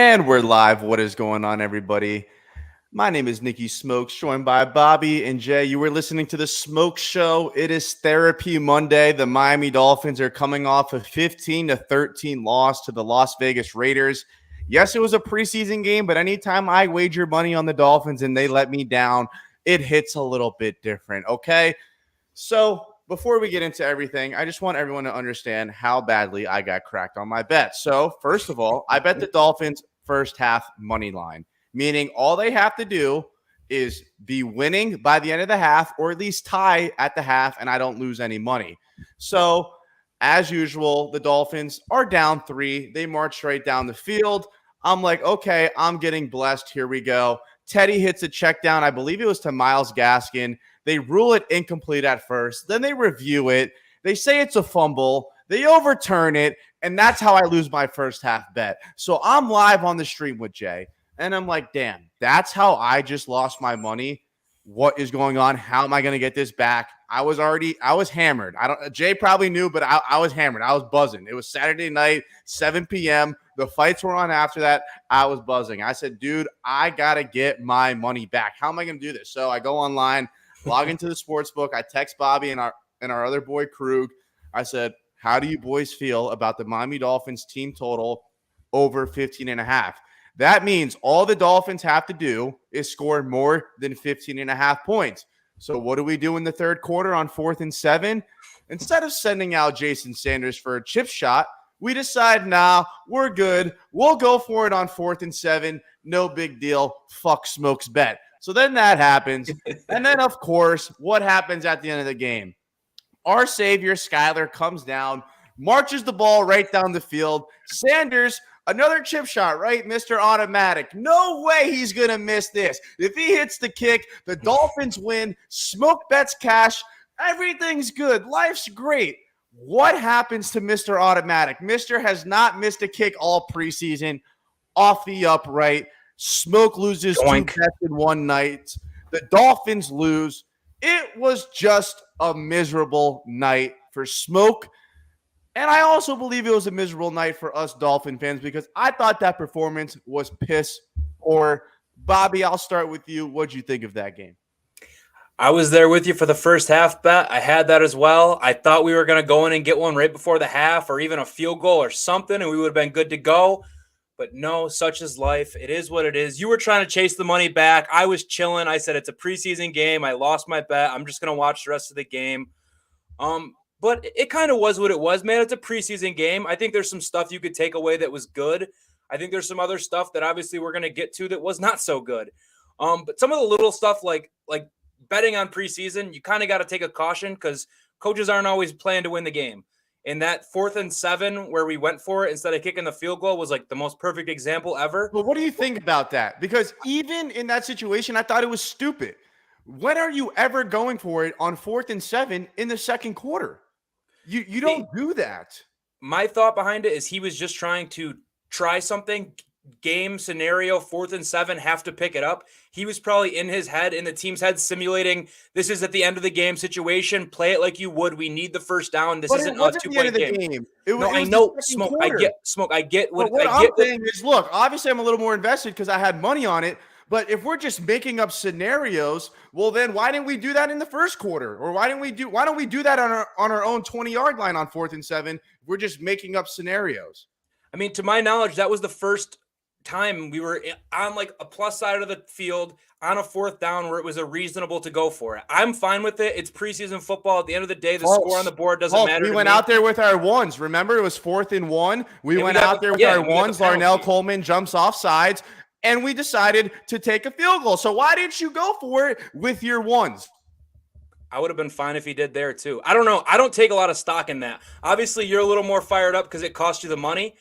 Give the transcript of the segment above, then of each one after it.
And we're live. What is going on, everybody? My name is Nikki Smokes, joined by Bobby and Jay. You were listening to the Smoke Show. It is Therapy Monday. The Miami Dolphins are coming off a 15-13 loss to the Las Vegas Raiders. Yes, it was a preseason game, but anytime I wager money on the Dolphins and they let me down, it hits a little bit different, okay? So before we get into everything, I just want everyone to understand how badly I got cracked on my bet. So first of all, I bet the Dolphins first half money line, meaning all they have to do is be winning by the end of the half or at least tie at the half, and I don't lose any money. So as usual, the Dolphins are down 3. They march straight down the field. I'm like, okay, I'm getting blessed. Here we go. Teddy hits a check down. I believe it was to Myles Gaskin. They rule it incomplete at first. Then they review it. They say it's a fumble. They overturn it. And that's how I lose my first half bet. So I'm live on the stream with Jay. And I'm like, damn, that's how I just lost my money. What is going on? How am I going to get this back? I was hammered. Jay probably knew, but I was hammered. I was buzzing. It was Saturday night, 7 p.m. The fights were on after that. I was buzzing. I said, dude, I got to get my money back. How am I going to do this? So I go online, log into the sports book. I text Bobby and our other boy, Krug. I said, how do you boys feel about the Miami Dolphins team total over 15.5? That means all the Dolphins have to do is score more than 15.5 points. So what do we do in the third quarter on 4th and 7? Instead of sending out Jason Sanders for a chip shot, we decide, nah, we're good. We'll go for it on 4th and 7. No big deal. Fuck Smokes bet. So then that happens. And then, of course, what happens at the end of the game? Our savior, Skyler, comes down, marches the ball right down the field. Sanders, another chip shot, right? Mr. Automatic. No way he's going to miss this. If he hits the kick, the Dolphins win. Smoke bets cash. Everything's good. Life's great. What happens to Mr. Automatic? Mr. has not missed a kick all preseason. Off the upright. Smoke loses 2 bets in one night. The Dolphins lose. It was just a miserable night for Smoke. And I also believe it was a miserable night for us Dolphin fans because I thought that performance was piss poor. Bobby, I'll start with you. What'd you think of that game? I was there with you for the first half bet. I had that as well. I thought we were going to go in and get one right before the half or even a field goal or something, and we would have been good to go. But no, such is life. It is what it is. You were trying to chase the money back. I was chilling. I said, it's a preseason game. I lost my bet. I'm just going to watch the rest of the game. But it kind of was what it was, man. It's a preseason game. I think there's some stuff you could take away that was good. I think there's some other stuff that obviously we're going to get to that was not so good. But some of the little stuff like betting on preseason, you kind of got to take a caution because coaches aren't always playing to win the game. And that 4th and 7 where we went for it instead of kicking the field goal was like the most perfect example ever. Well, what do you think about that? Because even in that situation, I thought it was stupid. When are you ever going for it on 4th and 7 in the second quarter? You don't do that. My thought behind it is he was just trying to try something. Game scenario, 4th and 7, have to pick it up. He was probably in his head, in the team's head, simulating this is at the end of the game situation. Play it like you would. We need the first down. This isn't a 2-point game. I know, Smoke. Quarter. I get what I'm saying is, look, obviously I'm a little more invested because I had money on it. But if we're just making up scenarios, well, then why didn't we do that in the first quarter? Or why don't we do that on our own 20-yard line on 4th and 7? We're just making up scenarios. I mean, to my knowledge, that was the first time we were on like a plus side of the field on a 4th down where it was a reasonable to go for it. I'm fine with it. It's preseason football. At the end of the day, the score on the board doesn't matter. We went out there with our ones. Remember, it was 4th and 1. We went out there with our ones. Larnell Coleman jumps off sides, and we decided to take a field goal. So why didn't you go for it with your ones? I would have been fine if he did there too. I don't know. I don't take a lot of stock in that. Obviously, you're a little more fired up because it cost you the money.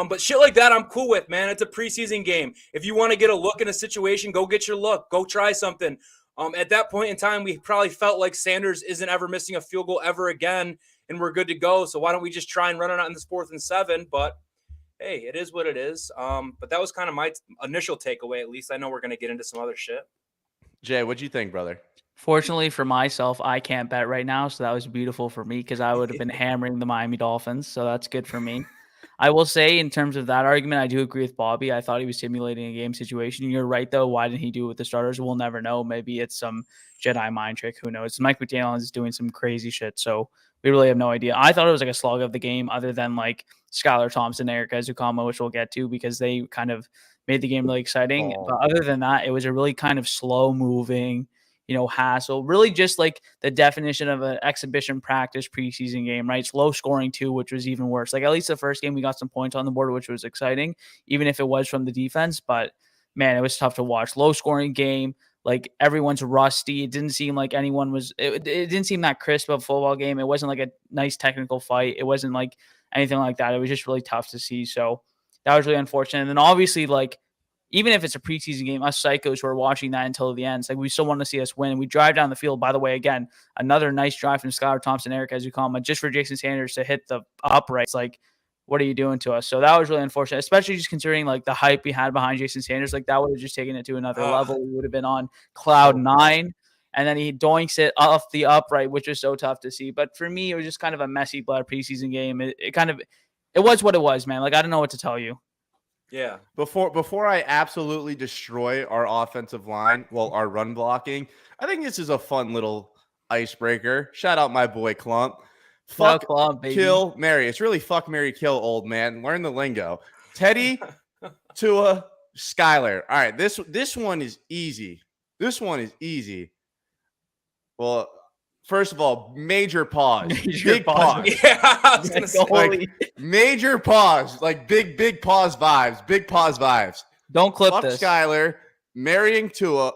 But shit like that, I'm cool with, man. It's a preseason game. If you want to get a look in a situation, go get your look. Go try something. At that point in time, we probably felt like Sanders isn't ever missing a field goal ever again, and we're good to go. So why don't we just try and run it out in this 4th and 7? But hey, it is what it is. But that was kind of my initial takeaway. At least I know we're going to get into some other shit. Jay, what'd you think, brother? Fortunately for myself, I can't bet right now, so that was beautiful for me because I would have been hammering the Miami Dolphins, so that's good for me. I will say in terms of that argument, I do agree with Bobby. I thought he was simulating a game situation. You're right, though. Why didn't he do it with the starters? We'll never know. Maybe it's some Jedi mind trick. Who knows? Mike McDaniel is doing some crazy shit, so we really have no idea. I thought it was like a slog of the game other than like Skylar Thompson, Eric Ezukama, which we'll get to because they kind of made the game really exciting. But other than that, it was a really kind of slow-moving, hassle. Really just like the definition of an exhibition practice preseason game, right? It's low scoring too, which was even worse. Like at least the first game, we got some points on the board, which was exciting, even if it was from the defense. But man, it was tough to watch. Low scoring game. Like everyone's rusty. It didn't seem like anyone was, it didn't seem that crisp of a football game. It wasn't like a nice technical fight. It wasn't like anything like that. It was just really tough to see. So that was really unfortunate. And then obviously like, even if it's a preseason game, us psychos who are watching that until the end, it's like we still want to see us win. We drive down the field. By the way, again, another nice drive from Skylar Thompson, Eric Ezukama, just for Jason Sanders to hit the uprights. Like, what are you doing to us? So that was really unfortunate, especially just considering like the hype we had behind Jason Sanders. Like that would have just taken it to another level. We would have been on cloud 9. And then he doinks it off the upright, which is so tough to see. But for me, it was just kind of a messy preseason game. It was what it was, man. Like, I don't know what to tell you. Yeah. Before I absolutely destroy our offensive line, our run blocking, I think this is a fun little icebreaker. Shout out my boy Clump. Fuck, Clump, baby. Kill, marry. It's really fuck, marry, kill, old man. Learn the lingo. Teddy, Tua, Skyler. All right, this one is easy. This one is easy. Well, first of all, major pause. Big pause. Yeah, I was gonna say, like, major pause. Like big pause vibes. Big pause vibes. Don't clip this. Skyler, marrying Tua,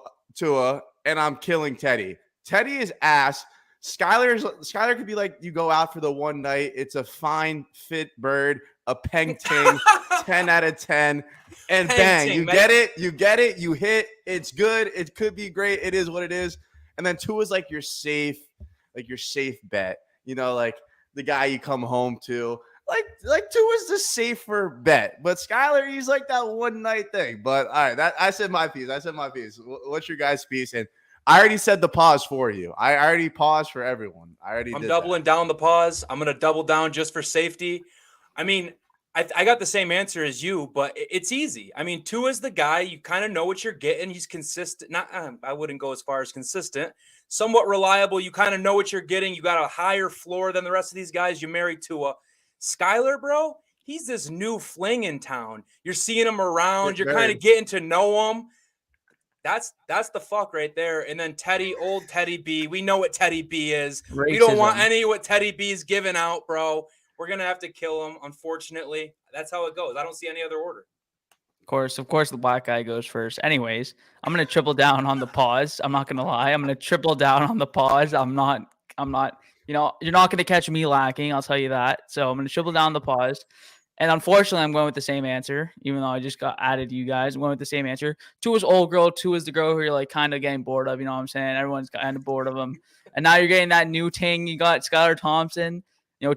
and I'm killing Teddy. Teddy is ass. Skyler could be like, you go out for the one night. It's a fine, fit bird, a peng ting, 10 out of 10. And bang, you get it, you hit. It's good. It could be great. It is what it is. And then Tua's like your safe bet. Like the guy you come home to. Like Tua's the safer bet. But Skyler, he's like that one night thing. But all right, I said my piece. What's your guys' piece? And I already said the pause for you. I already paused for everyone. I'm doubling down the pause. I'm going to double down just for safety. I mean, I got the same answer as you, but it's easy. I mean, Tua's the guy. You kind of know what you're getting. He's consistent. I wouldn't go as far as consistent. Somewhat reliable. You kind of know what you're getting. You got a higher floor than the rest of these guys. You married Tua. Skyler, bro, he's this new fling in town. You're seeing him around. You're kind of getting to know him. That's the fuck right there. And then Teddy, old Teddy B. We know what Teddy B is. Racism. We don't want any of what Teddy B is giving out, bro. We're going to have to kill him, unfortunately. That's how it goes. I don't see any other order. Of course, the black guy goes first. Anyways, I'm going to triple down on the pause. I'm not going to lie. I'm going to triple down on the pause. I'm not, you're not going to catch me lacking. I'll tell you that. So I'm going to triple down the pause. And unfortunately, I'm going with the same answer, even though I just got added to you guys. I'm going with the same answer. Tua's old girl. Tua's the girl who you're like kind of getting bored of. You know what I'm saying? Everyone's kind of bored of him. And now you're getting that new ting. You got Skylar Thompson.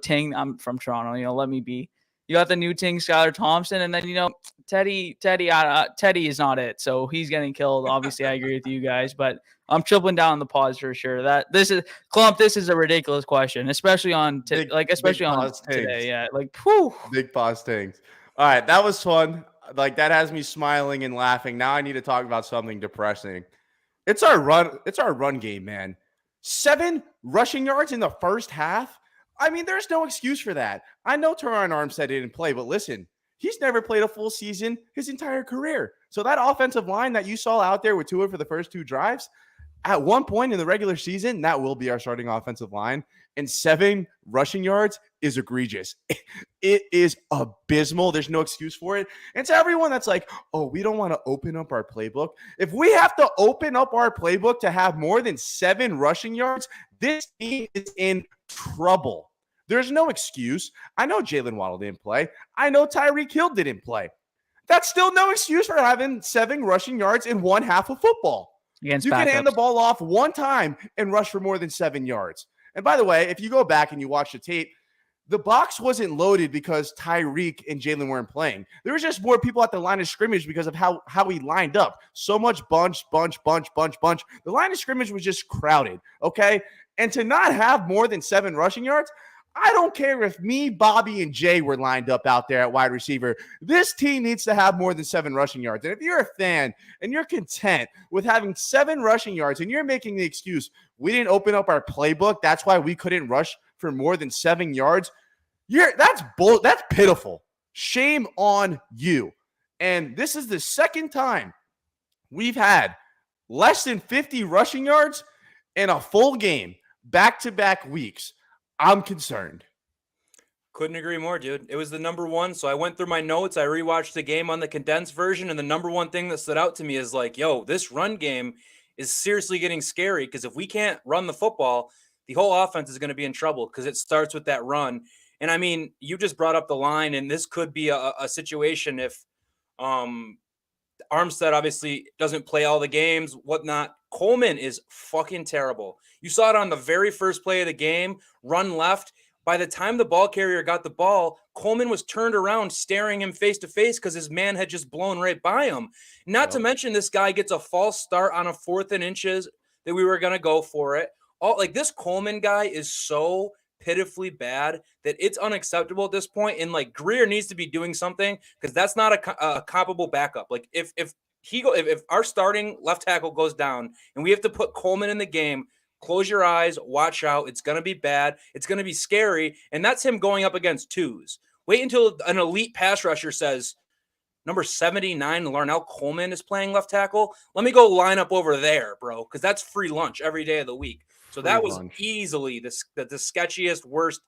Ting, I'm from Toronto. Let me be. You got the new ting, Skylar Thompson. And then, Teddy is not it. So he's getting killed. Obviously, I agree with you guys. But I'm tripling down on the pause for sure. This is a ridiculous question, especially on today. Yeah, like, whew. Big pause things. All right, that was fun. Like that has me smiling and laughing. Now I need to talk about something depressing. It's our run game, man. 7 rushing yards in the first half. I mean, there's no excuse for that. I know Teron Armstead didn't play, but listen, he's never played a full season his entire career. So that offensive line that you saw out there with Tua for the first 2 drives, at one point in the regular season, that will be our starting offensive line. And 7 rushing yards is egregious. It is abysmal. There's no excuse for it. And to everyone that's like, oh, we don't want to open up our playbook. If we have to open up our playbook to have more than 7 rushing yards, this team is in trouble. There's no excuse. I know Jalen Waddle didn't play. I know Tyreek Hill didn't play. That's still no excuse for having 7 rushing yards in one half of football. You can hand the ball off one time and rush for more than 7 yards. And by the way, if you go back and you watch the tape, the box wasn't loaded because Tyreek and Jalen weren't playing. There was just more people at the line of scrimmage because of how he lined up. So much bunch. The line of scrimmage was just crowded, okay? And to not have more than 7 rushing yards, I don't care if me, Bobby, and Jay were lined up out there at wide receiver. This team needs to have more than 7 rushing yards. And if you're a fan and you're content with having 7 rushing yards and you're making the excuse, we didn't open up our playbook, that's why we couldn't rush for more than 7 yards, that's pitiful. Shame on you. And this is the second time we've had less than 50 rushing yards in a full game, back-to-back weeks. I'm concerned. Couldn't agree more, dude. It was the number one. So I went through my notes. I rewatched the game on the condensed version. And the number one thing that stood out to me is like, yo, this run game is seriously getting scary. Because if we can't run the football, the whole offense is going to be in trouble because it starts with that run. And I mean, you just brought up the line, and this could be a situation if Armstead obviously doesn't play all the games, whatnot. Coleman is fucking terrible. You saw it on the very first play of the game, run left. By the time the ball carrier got the ball, Coleman was turned around staring him face to face because his man had just blown right by him. Not to mention this guy gets a false start on a 4th and inches that we were going to go for it. This Coleman guy is so pitifully bad that it's unacceptable at this point. And like Greer needs to be doing something because that's not a comparable backup. Like if our starting left tackle goes down and we have to put Coleman in the game, close your eyes, watch out. It's going to be bad. It's going to be scary. And that's him going up against twos. Wait until an elite pass rusher says, number 79, Larnell Coleman is playing left tackle. Let me go line up over there, bro, because that's free lunch every day of the week. So that was easily the sketchiest, worst,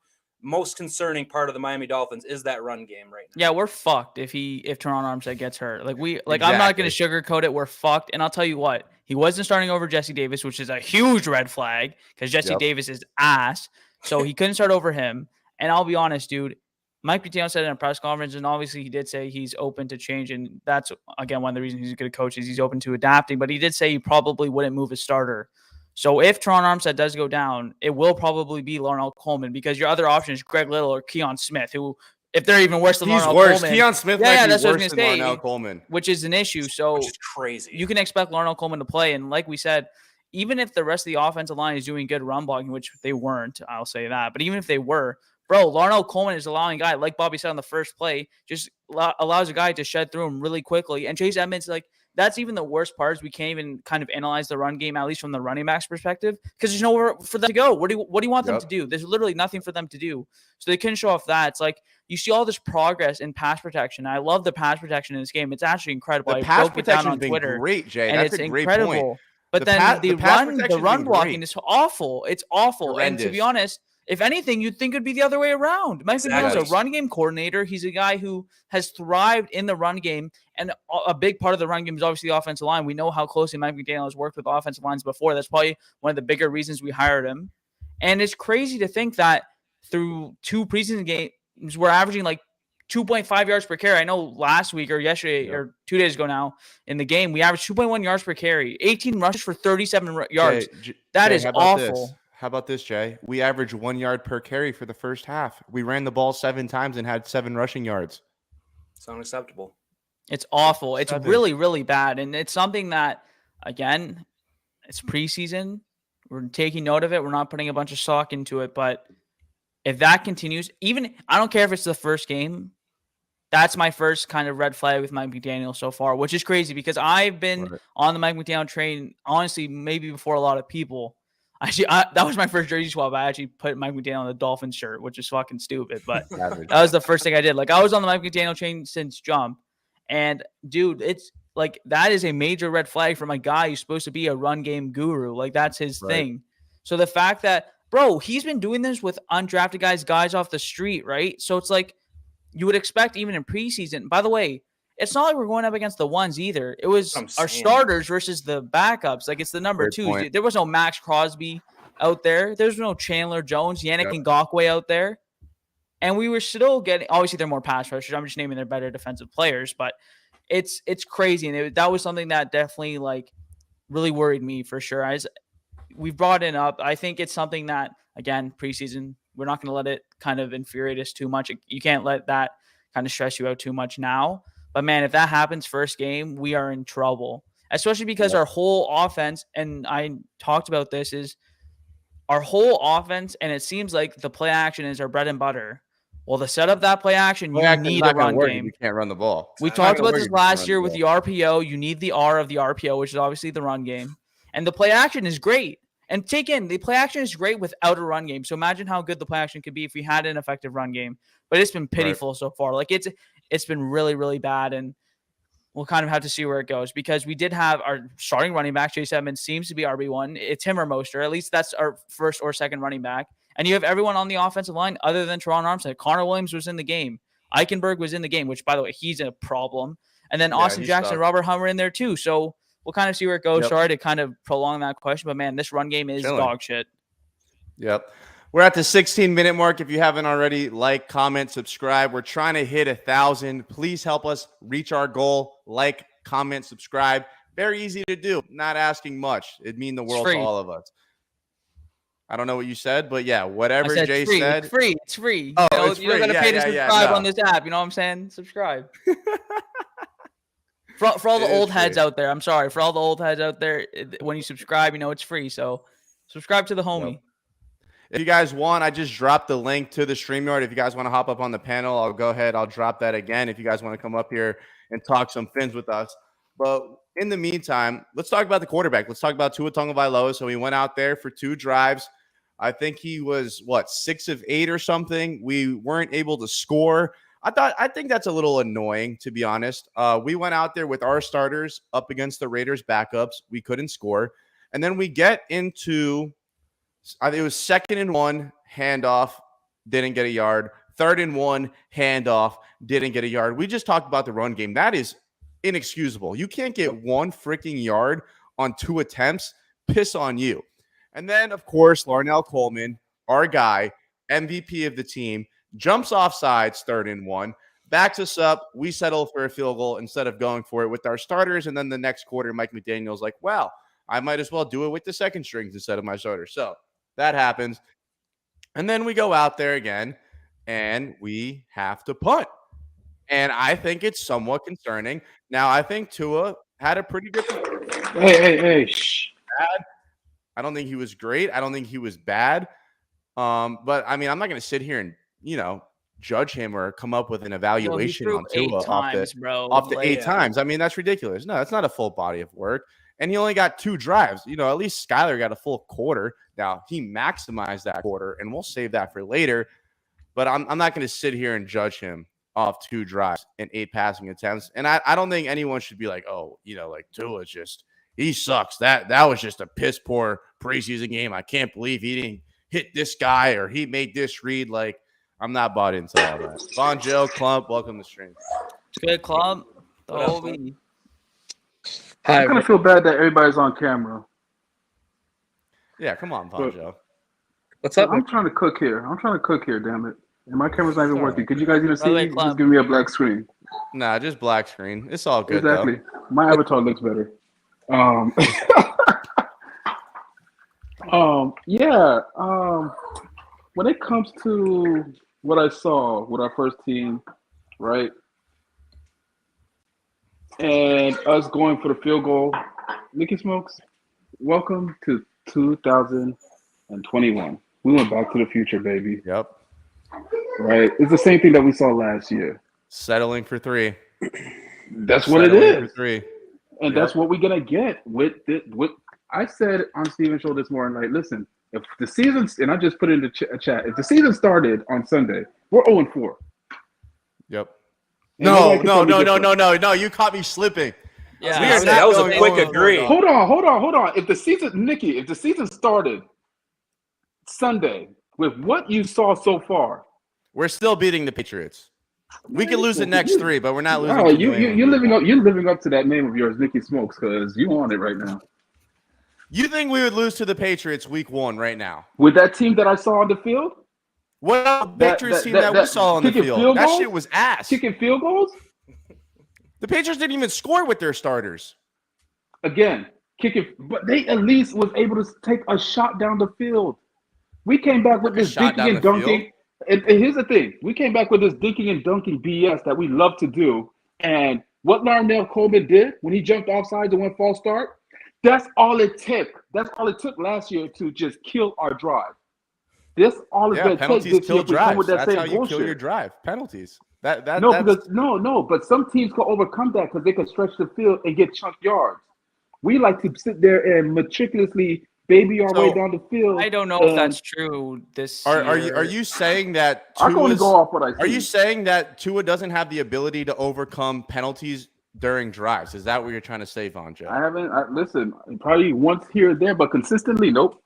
most concerning part of the Miami Dolphins is that run game right now. Yeah, we're fucked if Teron Armstead gets hurt. Exactly. I'm not going to sugarcoat it. We're fucked. And I'll tell you what, he wasn't starting over Jesse Davis, which is a huge red flag because Jesse Davis is ass. So he couldn't start over him. And I'll be honest, dude, Mike Patino said in a press conference, and obviously he did say he's open to change. And that's, again, one of the reasons he's a good coach is he's open to adapting. But he did say he probably wouldn't move his starter. So if Teron Armstead does go down, it will probably be Larnell Coleman because your other option is Greg Little or Keon Smith, who, if they're even worse than Larnell Coleman. Keon Smith might be worse than Larnell Coleman. Which is an issue. So which is crazy. You can expect Larnell Coleman to play. And like we said, even if the rest of the offensive line is doing good run blocking, which they weren't, I'll say that. But even if they were, bro, Larnell Coleman is allowing a guy, like Bobby said on the first play, just allows a guy to shed through him really quickly. And Chase Edmonds, that's even the worst part is we can't even kind of analyze the run game, at least from the running backs perspective, because there's nowhere for them to go. What do you want them to do? There's literally nothing for them to do. So they couldn't show off that. It's like you see all this progress in pass protection. I love the pass protection in this game. It's actually incredible. The pass protection has been great, Jay. That's a great point. But then the run blocking is awful. It's awful. Horrendous. And to be honest, if anything, you'd think it'd be the other way around. Mike McDaniel is a run game coordinator. He's a guy who has thrived in the run game. And a big part of the run game is obviously the offensive line. We know how closely Mike McDaniel has worked with offensive lines before. That's probably one of the bigger reasons we hired him. And it's crazy to think that through 2 preseason games, we're averaging 2.5 yards per carry. I know last week or yesterday or 2 days ago now in the game, we averaged 2.1 yards per carry, 18 rushes for 37 yards. That is awful. How about this, Jay? We averaged 1 yard per carry for the first half. We ran the ball 7 times and had 7 rushing yards. It's unacceptable. It's awful. It's really, really bad. And it's something that, again, it's preseason. We're taking note of it. We're not putting a bunch of stock into it. But if that continues, I don't care if it's the first game. That's my first kind of red flag with Mike McDaniel so far, which is crazy because I've been on the Mike McDaniel train, honestly, maybe before a lot of people. Actually, that was my first jersey swap. I actually put Mike McDaniel on the Dolphins shirt, which is fucking stupid. But that was the first thing I did. I was on the Mike McDaniel train since jump. And, dude, it's that is a major red flag from a guy who's supposed to be a run game guru. That's his thing. So the fact that, bro, he's been doing this with undrafted guys off the street, right? So it's you would expect even in preseason. By the way, it's not like we're going up against the ones either. It was our starters versus the backups. It's the number 2s. There was no Max Crosby out there. There's no Chandler Jones, Yannick Ngakoue out there. And we were still getting – obviously, they're more pass rushers. I'm just naming their better defensive players. But it's crazy. And that was something that definitely, really worried me for sure. We brought it up. I think it's something that, again, preseason, we're not going to let it kind of infuriate us too much. You can't let that kind of stress you out too much now. But, man, if that happens first game, we are in trouble, especially because our whole offense, and I talked about this, is our whole offense, and it seems like the play action is our bread and butter. Well, to set up that play action, you need a run game. You can't run the ball. We talked about this last year with the RPO. You need the R of the RPO, which is obviously the run game. And the play action is great. And the play action is great without a run game. So imagine how good the play action could be if we had an effective run game. But it's been pitiful so far. Like it's been really, really bad. And we'll kind of have to see where it goes, because we did have our starting running back, Chase Edmonds, seems to be RB1. It's him or Mostert. At least that's our first or second running back. And you have everyone on the offensive line other than Teron Armstead. Connor Williams was in the game. Eichenberg was in the game, which, by the way, he's a problem. And then Austin Jackson and Robert Hummer in there too. So we'll kind of see where it goes. Yep. Sorry to kind of prolong that question, but, man, this run game is dog shit. Yep. We're at the 16-minute mark. If you haven't already, like, comment, subscribe. We're trying to hit 1,000. Please help us reach our goal. Like, comment, subscribe. Very easy to do. Not asking much. It'd mean the world to all of us. I don't know what you said, but yeah, whatever Jay said. It's free. It's free. Oh, it's free. You don't got to pay to subscribe on this app. You know what I'm saying? Subscribe. For all the old heads out there, I'm sorry. For all the old heads out there, when you subscribe, it's free. So subscribe to the homie. Yep. If you guys want, I just dropped the link to the StreamYard. If you guys want to hop up on the panel, I'll go ahead. I'll drop that again if you guys want to come up here and talk some Fins with us. But in the meantime, let's talk about the quarterback. Let's talk about Tua Tagovailoa. So he went out there for 2 drives. I think he was, 6 of 8 or something. We weren't able to score. I think that's a little annoying, to be honest. We went out there with our starters up against the Raiders' backups. We couldn't score. And then we get into, I think it was 2nd and 1, handoff, didn't get a yard. 3rd and 1, handoff, didn't get a yard. We just talked about the run game. That is inexcusable. You can't get 1 freaking yard on 2 attempts. Piss on you. And then, of course, Larnell Coleman, our guy, MVP of the team, jumps off sides, 3rd and 1, backs us up. We settle for a field goal instead of going for it with our starters. And then the next quarter, Mike McDaniel's like, well, I might as well do it with the second strings instead of my starters. So that happens. And then we go out there again, and we have to punt. And I think it's somewhat concerning. Now, I think Tua had a pretty good – Hey, shh. I don't think he was great. I don't think he was bad. But, I mean, I'm not going to sit here and, judge him or come up with an evaluation on Tua off the 8 times. I mean, that's ridiculous. No, that's not a full body of work. And he only got 2 drives. At least Skyler got a full quarter. Now, he maximized that quarter, and we'll save that for later. But I'm not going to sit here and judge him off 2 drives and 8 passing attempts. And I don't think anyone should be like, oh, Tua just – he sucks. That was just a piss poor preseason game. I can't believe he didn't hit this guy or he made this read. Like, I'm not bought into all that. Bon Joe, Clump, welcome to the stream. Good, Clump. The homie. I kind of feel bad that everybody's on camera. Yeah, come on, Bon Joe. What's up? I'm trying to cook here. Damn it. And my camera's not even working. Could you guys even see me? Just give me a black screen. Nah, just black screen. It's all good, exactly. Though. My avatar looks better. When it comes to what I saw with our first team, right, and us going for the field goal, Nicky Smokes, welcome to 2021. We went back to the future, baby. Yep. Right? It's the same thing that we saw last year. Settling for 3. That's what it is. For 3. And that's what we're gonna get with it. What I said on Steven's show this morning, like, listen, if the season, and I just put it in the chat, if the season started on Sunday, we're 0-4. Yep. No, you caught me slipping. Yeah, that was a quick agree. Hold on. If the season started Sunday with what you saw so far, we're still beating the Patriots. We could lose the next 3, but we're not losing. Oh, you're living up to that name of yours, Nicky Smokes, because you on it right now. You think we would lose to the Patriots week 1 right now? With that team that I saw on the field? What about the Patriots team that we saw on the field? That shit was ass. Kicking field goals? The Patriots didn't even score with their starters. Again, kicking, but they at least was able to take a shot down the field. We came back with this dinking and dunking. And here's the thing. We came back with this dinking and dunking BS that we love to do. And what Larnell Coleman did when he jumped offsides and went false start, that's all it took. That's all it took last year to just kill our drive. This all is Yeah, going to take penalties this kill year if we come drives. with that That's same how you bullshit. kill your drive. Penalties. That's But some teams can overcome that because they can stretch the field and get chunk yards. We like to sit there and meticulously baby our way down the field. I don't know if that's true this year. Are you saying that I can only go off what I see. Are you saying that Tua doesn't have the ability to overcome penalties during drives? Is that what you're trying to say, Von Joe? I haven't. Listen, probably once here or there, but consistently, nope.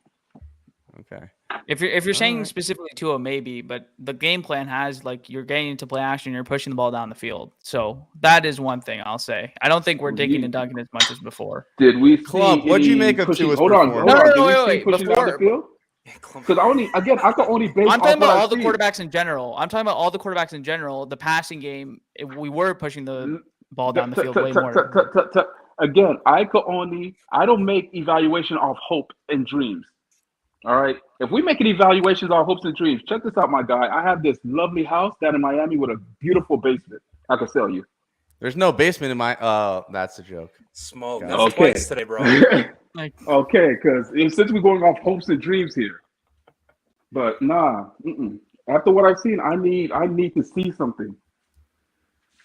Okay. If you're saying specifically Tua, maybe, but the game plan has like you're getting into play action, you're pushing the ball down the field. So that is one thing I'll say. I don't think we're dinking and dunking as much as before. Did we Clump, what'd you make of Tua's performance? Wait, pushing down the field? Because I can only base. I'm talking about all the quarterbacks in general. The passing game, we were pushing the ball down the field way more. Again, I don't make evaluation of hope and dreams. All right. If we make an evaluation of our hopes and dreams, check this out, my guy. I have this lovely house down in Miami with a beautiful basement. I can sell you. There's no basement in my. That's a joke. Smoke. Got That's it. twice today, bro. Okay, because since we're going off hopes and dreams here, but nah. After what I've seen, I need to see something.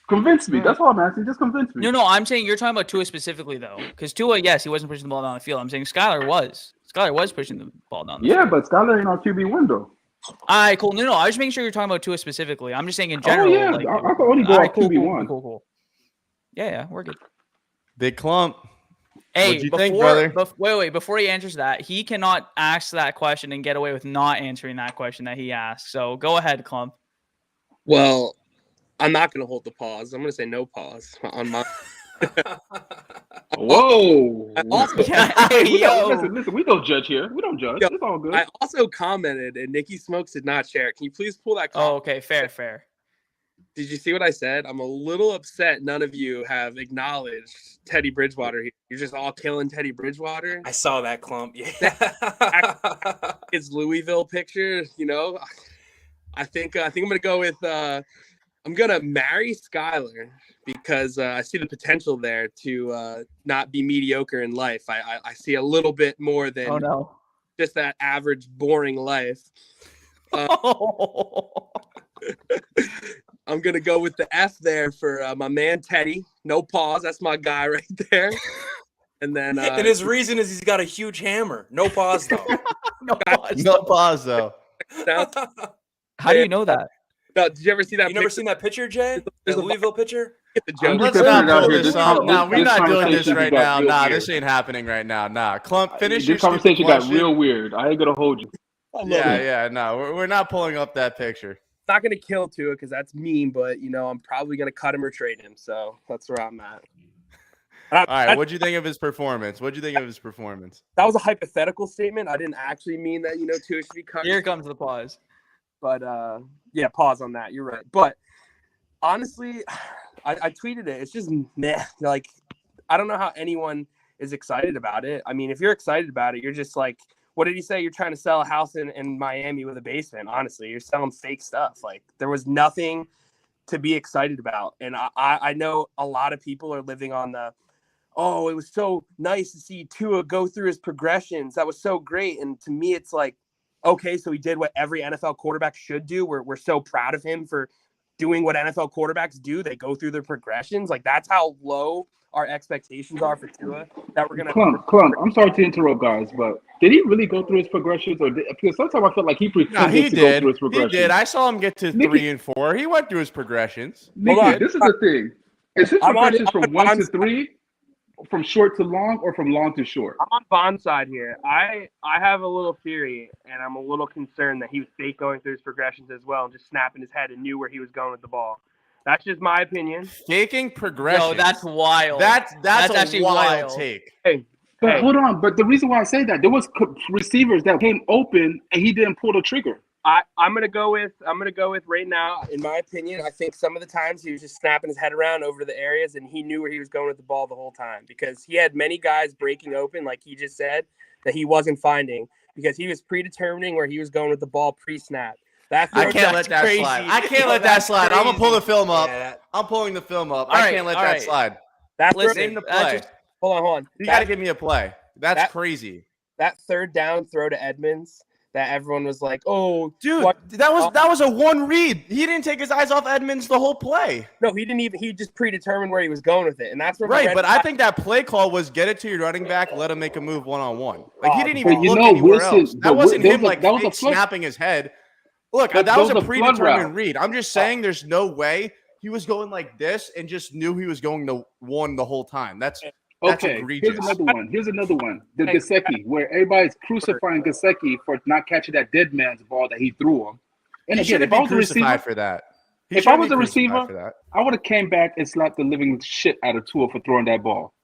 Convince me. That's all I'm asking. Just convince me. No. I'm saying you're talking about Tua specifically, though. Because Tua, yes, he wasn't pushing the ball down the field. I'm saying Skyler was. Skyler was pushing the ball down the field. Yeah, but Skyler ain't our QB window. All right, cool. No. I was making sure you're talking about Tua specifically. I'm just saying in general. Oh, yeah. Like, I can only go off QB1. Cool. Yeah, we're good. Big Clump. Hey, What'd you think, brother? Wait. Before he answers that, he cannot ask that question and get away with not answering that question that he asked. So go ahead, Clump. Well, I'm not going to hold the pause. I'm going to say no pause on my. Whoa! Listen, we don't judge here. We don't judge. Yo, it's all good. I also commented, and Nikki Smokes did not share it. Can you please pull that comment? Oh, okay, fair. Did you see what I said? I'm a little upset none of you have acknowledged Teddy Bridgewater here. You're just all killing Teddy Bridgewater. I saw that, Clump. Yeah. His Louisville picture, I think I'm going to go with I'm going to marry Skyler because I see the potential there to not be mediocre in life. I see a little bit more than just that average, boring life. I'm going to go with the F there for my man Teddy. No pause. That's my guy right there. And then and his reason is he's got a huge hammer. No pause, though. No pause, though. How do you know that? No, did you ever see that? You never seen that picture, Jay? The Louisville picture? Let's not pull this up. No, we're not doing this right now. Nah, this ain't happening right now. Nah, Clump, finish your conversation. Got real weird. I ain't gonna hold you. Yeah. No, we're not pulling up that picture. Not gonna kill Tua because that's mean, but I'm probably gonna cut him or trade him. So that's where I'm at. All right, what'd you think of his performance? That was a hypothetical statement. I didn't actually mean that Tua should be cut. Here comes the pause. But yeah, pause on that. You're right. But honestly, I tweeted it. It's just meh. Like, I don't know how anyone is excited about it. I mean, if you're excited about it, you're just like, what did he say? You're trying to sell a house in Miami with a basement. Honestly, you're selling fake stuff. Like, there was nothing to be excited about. And I know a lot of people are living on the, oh, it was so nice to see Tua go through his progressions. That was so great. And to me, it's like, okay, so he did what every NFL quarterback should do. We're so proud of him for doing what NFL quarterbacks do. They go through their progressions. Like, that's how low our expectations are for Tua. That we're gonna Clump. I'm sorry to interrupt, guys, but did he really go through his progressions, because sometimes I feel like he pretended to go through his progressions. He did. I saw him get to 3 and 4. He went through his progressions. Nikki, this is the thing. Is his progressions from 1 to 3? From short to long, or from long to short? I'm on Bond's side here. I have a little theory, and I'm a little concerned that he was fake going through his progressions as well and just snapping his head and knew where he was going with the ball. That's just my opinion. Faking progressions. No, that's wild. That's actually a wild take. But hold on. But the reason why I say that, there was receivers that came open and he didn't pull the trigger. I'm gonna go with right now. In my opinion, I think some of the times he was just snapping his head around over the areas, and he knew where he was going with the ball the whole time because he had many guys breaking open, like he just said, that he wasn't finding because he was predetermining where he was going with the ball pre-snap. I can't let that slide. I can't let that slide. I'm gonna pull the film up. Yeah. I'm pulling the film up. I can't let that slide. That's Name the play. hold on. You got to give me a play. That's crazy. that third down throw to Edmonds that everyone was like, "Oh, dude, what? that was a one read. He didn't take his eyes off Edmonds the whole play. No, he didn't even. He just predetermined where he was going with it, and that's where right. But I think that play call was get it to your running back, let him make a move 1-on-1. Like he didn't even look anywhere else. That wasn't him snapping his head. Look, that was a predetermined read. I'm just saying, there's no way he was going like this and just knew he was going to one the whole time. That's egregious. Here's another one. The Gesicki, where everybody's crucifying Gesicki for not catching that dead man's ball that he threw him. And he again, if I was a receiver for that, if I was a receiver, I would have came back and slapped the living shit out of Tua for throwing that ball.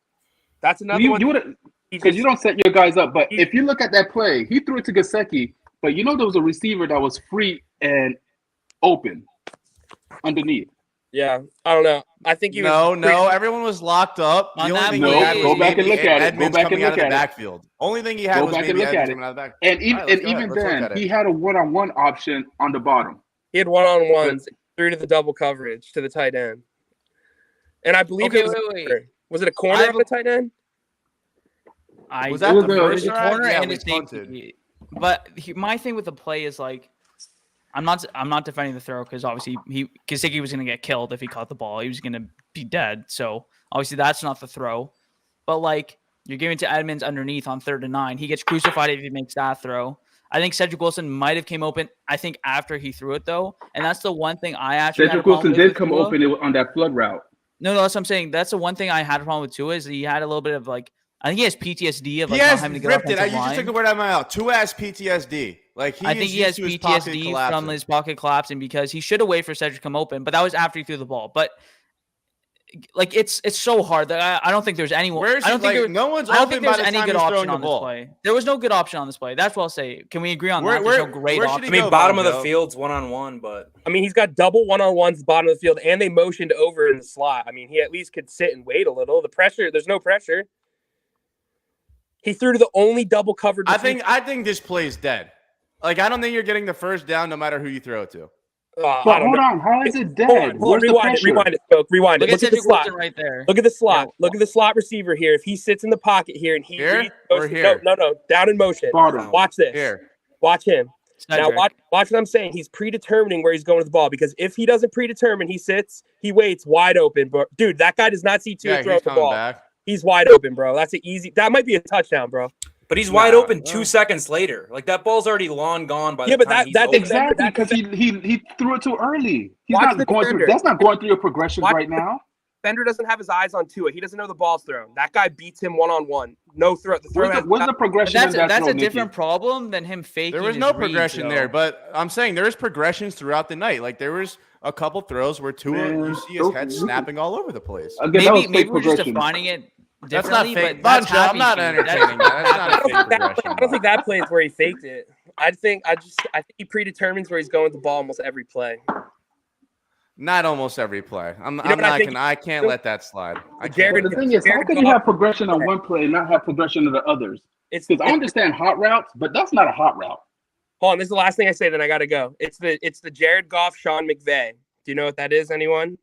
That's another one. You would have, because you don't set your guys up. But if you look at that play, he threw it to Gesicki, but there was a receiver that was free and open underneath. Yeah, I don't know. I think he was everyone was locked up. The only thing he had was go back and look at it. Go back and look at it. Backfield. Only thing he had was maybe Edmonds coming out of the back. And even then, he had a one-on-one option on the bottom. He had one-on-ones through to the double coverage to the tight end. And I believe was it a corner of the tight end? Was that the first corner and his safety? But my thing with the play is like, I'm not defending the throw because obviously Gesicki was going to get killed if he caught the ball. He was going to be dead. So obviously that's not the throw. But like you're giving to Edmonds underneath on 3rd and 9. He gets crucified if he makes that throw. I think Cedric Wilson might have came open. I think after he threw it though, and that's the one thing I actually. Cedric Wilson did come open on that flood route. No, that's what I'm saying. That's the one thing I had a problem with Tua is he had a little bit of like. I think he has PTSD of like not having to get ripped it. You just took the word out of my mouth. Tua has PTSD. I think he has PTSD from his pocket collapsing because he should have waited for Cedric to come open, but that was after he threw the ball. But like it's so hard that I don't think there's anyone. I don't think no one's open by the any time good he's option throwing on the ball. This play. There was no good option on this play. That's what I'll say. Can we agree on that? There's no great option. I mean, bottom of the field's 1-on-1, but I mean, he's got double 1-on-1s bottom of the field, and they motioned over in the slot. I mean, he at least could sit and wait a little. The pressure, there's no pressure. He threw to the only double covered. I think this play is dead. I don't think you're getting the first down no matter who you throw it to. But hold on, how is it dead? Hold on, rewind it, Spoke. Rewind it. Look at the slot right there. Look at the slot. Look at the slot receiver here. If he sits in the pocket here and here, no, down in motion. Bottom. Watch this. Here. Watch him. Now watch what I'm saying. He's predetermining where he's going with the ball because if he doesn't predetermine, he sits, he waits wide open. But dude, that guy does not see Tua throw the ball. Back. He's wide open, bro. That might be a touchdown, bro. But he's wide open 2 seconds later. Like that ball's already long gone by the time that's exactly because he threw it too early. That's not going through your progression right now. Fender doesn't have his eyes on Tua. He doesn't know the ball's thrown. That guy beats him 1-on-1. No throw. What's the progression? That's a different problem than him faking. There was no progression there, but I'm saying there was progressions throughout the night. Like there was a couple throws where Tua, you see his head snapping all over the place. Maybe we're just defining it. That's not fake. I'm not entertaining that. That's not a fake progression. I don't think that play is where he faked it. I think he predetermines where he's going with the ball almost every play. Not almost every play. I can't let that slide. The thing is, how can you have progression on one play and not have progression on the others? Because I understand hot routes, but that's not a hot route. Hold on, this is the last thing I say, then I gotta go. It's the Jared Goff, Sean McVay. Do you know what that is? Anyone?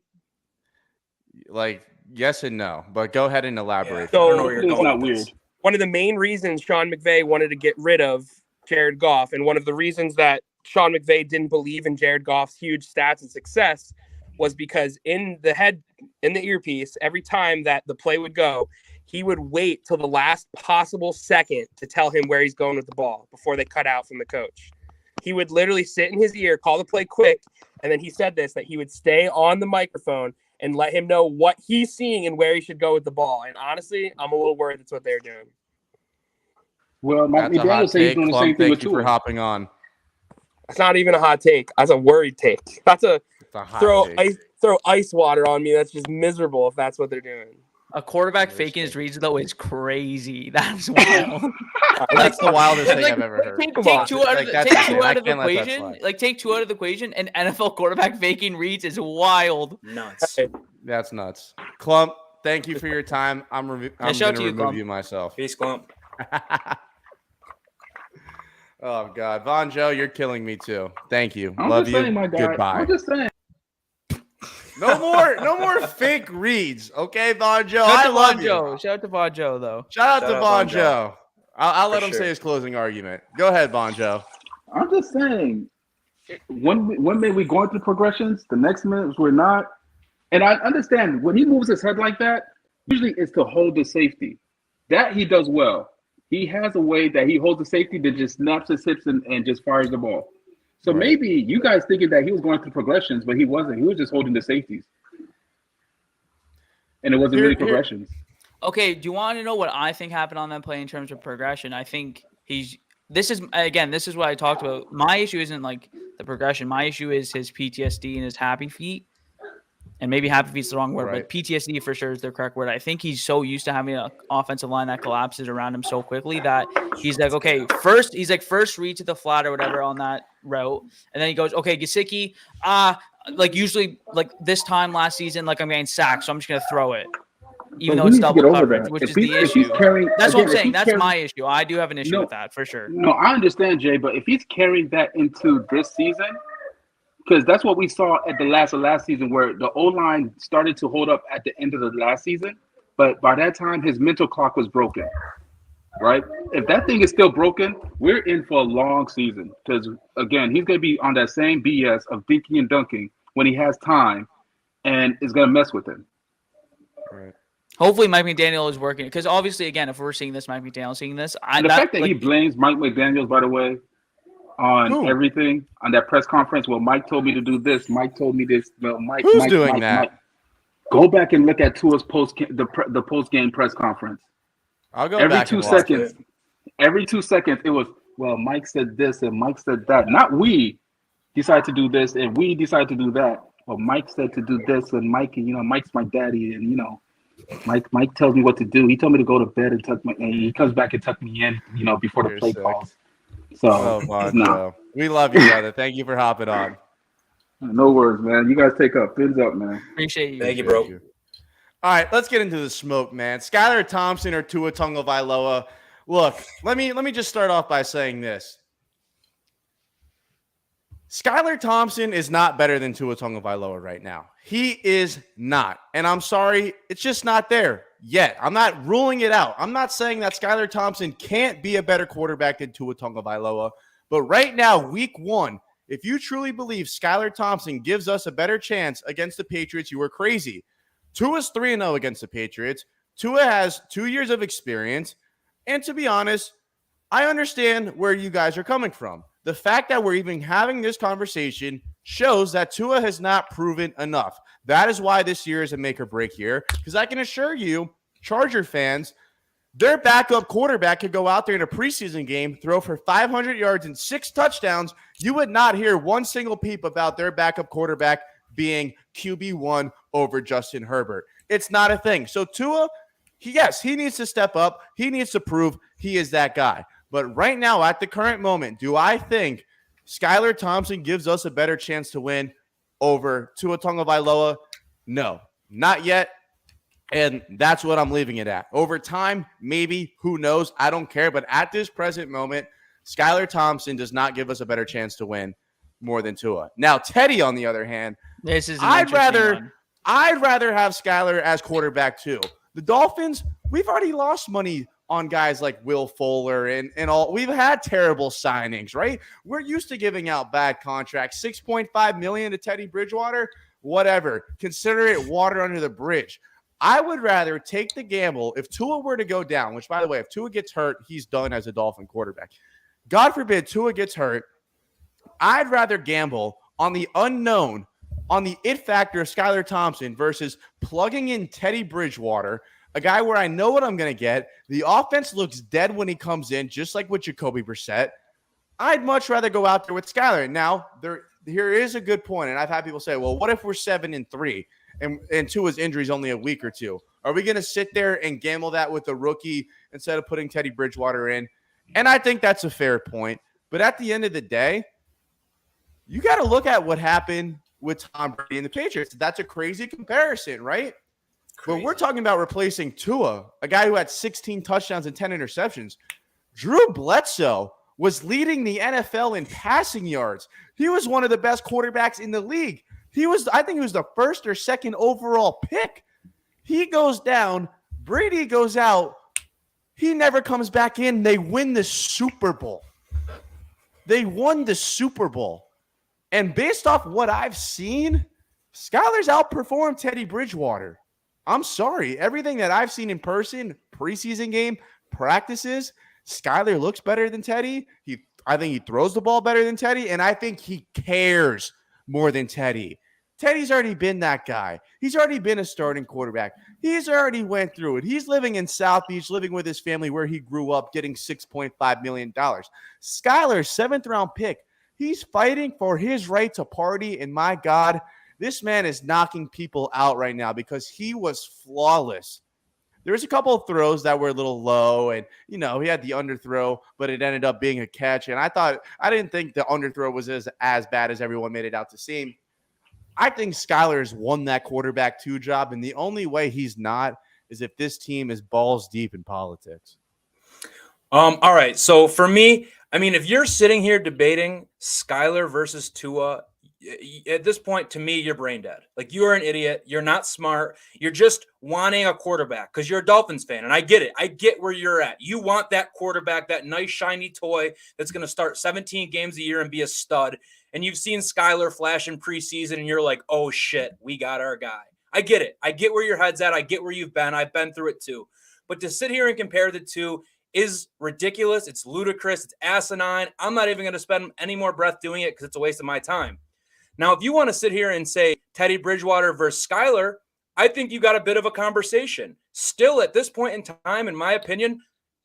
Yes and no, but go ahead and elaborate. So it's not weird. One of the main reasons Sean McVay wanted to get rid of Jared Goff, and one of the reasons that Sean McVay didn't believe in Jared Goff's huge stats and success was because in the earpiece, every time that the play would go, he would wait till the last possible second to tell him where he's going with the ball before they cut out from the coach. He would literally sit in his ear, call the play quick, and then he said that he would stay on the microphone and let him know what he's seeing and where he should go with the ball. And honestly, I'm a little worried that's what they're doing. Well, Mike McDaniel said he's doing the same thing with Tua. Thank you for hopping on. That's not even a hot take. That's a worried take. That's throw ice water on me. That's just miserable if that's what they're doing. A quarterback faking his reads though is crazy. That's wild. That's the wildest thing I've ever heard. Take two out of the equation. Take two out of the equation, and NFL quarterback faking reads is wild. Nuts. That's nuts. Clump, thank you for your time. I'm going to remove you myself. Peace, Clump. Oh God, Von Joe, you're killing me too. Thank you. I'm Love just you. saying, my guy. Goodbye. I'm just saying. No more fake reads, okay, Von Joe. I love you. Shout out to Von Joe, though. Shout out to Von Joe. I'll let him sure. say his closing argument. Go ahead, Bonjo. I'm just saying, one minute we're going through progressions, the next minute we're not. And I understand when he moves his head like that, usually it's to hold the safety. That he does well. He has a way that he holds the safety that just snaps his hips and just fires the ball. So Right. maybe you guys thinking that he was going through progressions, but he wasn't. He was just holding the safeties. And it wasn't really progressions. Okay, do you want to know what I think happened on that play in terms of progression? I think this is what I talked about. My issue isn't like the progression. My issue is his PTSD and his happy feet. And maybe happy feet's the wrong word, Right. but PTSD for sure is the correct word. I think he's so used to having an offensive line that collapses around him so quickly that he's like, okay, first read to the flat or whatever on that route. And then he goes, okay, Gesicki, like usually like this time last season, like I'm getting sacked, so I'm just going to throw it. Even But though he it's needs to double get over coverage, that. which If is he's- the if he's issue. carrying- That's what I'm again, if saying. he's That's carrying- my issue. I do have an issue No. with that for sure. No, I understand, Jay, but if he's carrying that into this season, because that's what we saw at the last of last season, where the O-line started to hold up at the end of the last season, but by that time his mental clock was broken. Right? If that thing is still broken, we're in for a long season. Because again, he's gonna be on that same BS of dinking and dunking when he has time, and it's gonna mess with him. Right. Hopefully Mike McDaniel is working because obviously, again, if we're seeing this, Mike McDaniel seeing this, And the fact that he blames Mike McDaniels, by the way, on Who? everything on that press conference. Well, Mike told me to do this. Mike told me this. Well, Who's doing that? Go back and look at Tua's post game press conference. I'll go Every back 2 and watch seconds, it. it was, well, Mike said this and Mike said that. Not we decided to do this and we decided to do that. Well, Mike said to do this and Mike, Mike's my daddy and Mike tells me what to do. He told me to go to bed and he comes back and tuck me in, before the You're play sick. calls. So Oh, Bonjo. We love you, brother. Thank you for hopping on. no worries, man. You guys take up. Fins up, man. appreciate you. Thank you, bro. All right, let's get into the smoke, man. Skylar Thompson or Tua Tagovailoa. Look, let me just start off by saying this. Skylar Thompson is not better than Tua Tagovailoa right now. He is not. And I'm sorry, it's just not there yet. I'm not ruling it out. I'm not saying that Skylar Thompson can't be a better quarterback than Tua Tagovailoa. But right now, week 1, if you truly believe Skylar Thompson gives us a better chance against the Patriots, you are crazy. Tua's 3-0 against the Patriots. Tua has 2 years of experience. And to be honest, I understand where you guys are coming from. The fact that we're even having this conversation shows that Tua has not proven enough. That is why this year is a make or break year. Because I can assure you, Charger fans, their backup quarterback could go out there in a preseason game, throw for 500 yards and 6 touchdowns. You would not hear one single peep about their backup quarterback being QB1 over Justin Herbert. It's not a thing. So Tua, he needs to step up. He needs to prove he is that guy. But right now, at the current moment, do I think Skylar Thompson gives us a better chance to win over Tua Tagovailoa? No, not yet. And that's what I'm leaving it at. Over time, maybe, who knows? I don't care. But at this present moment, Skylar Thompson does not give us a better chance to win more than Tua. Now, Teddy, on the other hand, This is I'd rather have Skylar as quarterback too. The Dolphins, we've already lost money on guys like Will Fuller and all. We've had terrible signings, right? We're used to giving out bad contracts. $6.5 million to Teddy Bridgewater, whatever. Consider it water under the bridge. I would rather take the gamble if Tua were to go down, which, by the way, if Tua gets hurt, he's done as a Dolphin quarterback. God forbid Tua gets hurt. I'd rather gamble on the unknown, on the it factor of Skylar Thompson versus plugging in Teddy Bridgewater, a guy where I know what I'm going to get. The offense looks dead when he comes in, just like with Jacoby Brissett. I'd much rather go out there with Skylar. Now, here is a good point, and I've had people say, well, what if we're 7-3 and Tua's injury is only a week or two? Are we going to sit there and gamble that with a rookie instead of putting Teddy Bridgewater in? And I think that's a fair point. But at the end of the day, you got to look at what happened with Tom Brady and the Patriots. That's a crazy comparison, right? But we're talking about replacing Tua, a guy who had 16 touchdowns and 10 interceptions. Drew Bledsoe was leading the NFL in passing yards. He was one of the best quarterbacks in the league. I think he was the first or second overall pick. He goes down. Brady goes out. He never comes back in. They win the Super Bowl. They won the Super Bowl. And based off what I've seen, Skyler's outperformed Teddy Bridgewater. I'm sorry. Everything that I've seen in person, preseason game, practices, Skyler looks better than Teddy. I think he throws the ball better than Teddy, and I think he cares more than Teddy. Teddy's already been that guy. He's already been a starting quarterback. He's already went through it. He's living in South Beach, living with his family where he grew up, getting $6.5 million. Skyler, 7th-round pick. He's fighting for his right to party, and my God, this man is knocking people out right now because he was flawless. There was a couple of throws that were a little low, and, he had the underthrow, but it ended up being a catch. And I didn't think the underthrow was as bad as everyone made it out to seem. I think Skyler has won that quarterback 2 job, and the only way he's not is if this team is balls deep in politics. All right. So for me, if you're sitting here debating Skyler versus Tua, at this point, to me, you're brain dead. Like, you are an idiot. You're not smart. You're just wanting a quarterback because you're a Dolphins fan, and I get it. I get where you're at. You want that quarterback, that nice, shiny toy that's going to start 17 games a year and be a stud. And you've seen Skyler flash in preseason, and you're like, oh, shit, we got our guy. I get it. I get where your head's at. I get where you've been. I've been through it too. But to sit here and compare the two is ridiculous. It's ludicrous. It's asinine. I'm not even going to spend any more breath doing it because it's a waste of my time. Now, if you want to sit here and say Teddy Bridgewater versus Skyler, I think you got a bit of a conversation. Still, at this point in time, in my opinion,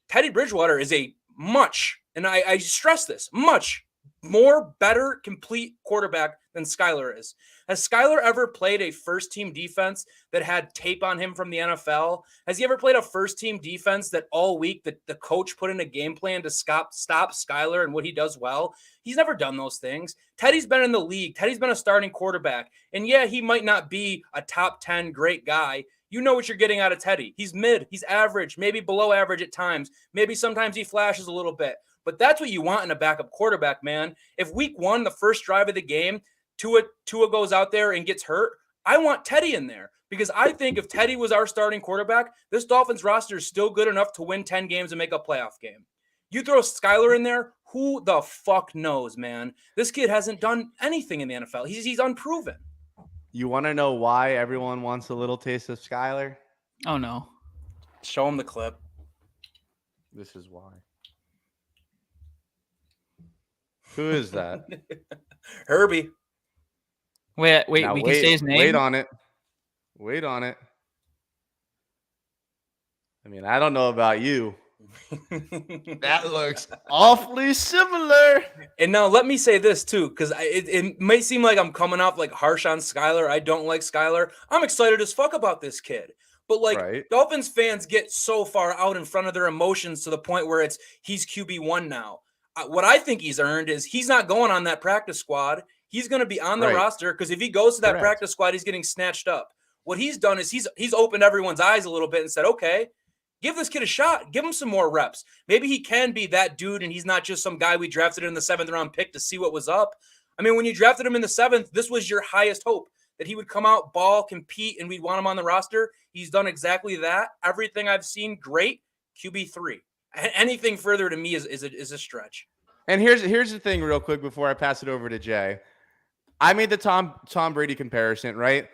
Teddy Bridgewater is a much, and I stress this, much more better complete quarterback than Skyler is. Has Skyler ever played a first-team defense that had tape on him from the NFL? Has he ever played a first-team defense that all week the coach put in a game plan to stop Skyler and what he does well? He's never done those things. Teddy's been in the league. Teddy's been a starting quarterback. And yeah, he might not be a top 10 great guy. You know what you're getting out of Teddy. He's mid. He's average, maybe below average at times. Maybe sometimes he flashes a little bit. But that's what you want in a backup quarterback, man. If week 1, the first drive of the game, Tua goes out there and gets hurt, I want Teddy in there because I think if Teddy was our starting quarterback, this Dolphins roster is still good enough to win 10 games and make a playoff game. You throw Skyler in there, who the fuck knows, man? This kid hasn't done anything in the NFL. He's unproven. You want to know why everyone wants a little taste of Skyler? Oh, no. Show him the clip. This is why. Who is that? Herbie. Wait, we can say his name? Wait on it. I don't know about you. That looks awfully similar. And now let me say this too, because it may seem like I'm coming off like harsh on Skyler. I don't like Skyler. I'm excited as fuck about this kid. But right. Dolphins fans get so far out in front of their emotions to the point where he's QB1 now. What I think he's earned is he's not going on that practice squad. He's going to be on the roster because if he goes to that practice squad, he's getting snatched up. What he's done is he's opened everyone's eyes a little bit and said, okay, give this kid a shot. Give him some more reps. Maybe he can be that dude and he's not just some guy we drafted in the 7th-round pick to see what was up. When you drafted him in the 7th, this was your highest hope, that he would come out, ball, compete, and we'd want him on the roster. He's done exactly that. Everything I've seen, great. QB3. Anything further to me is a stretch. And here's the thing real quick before I pass it over to Jay. I made the Tom Brady comparison, right?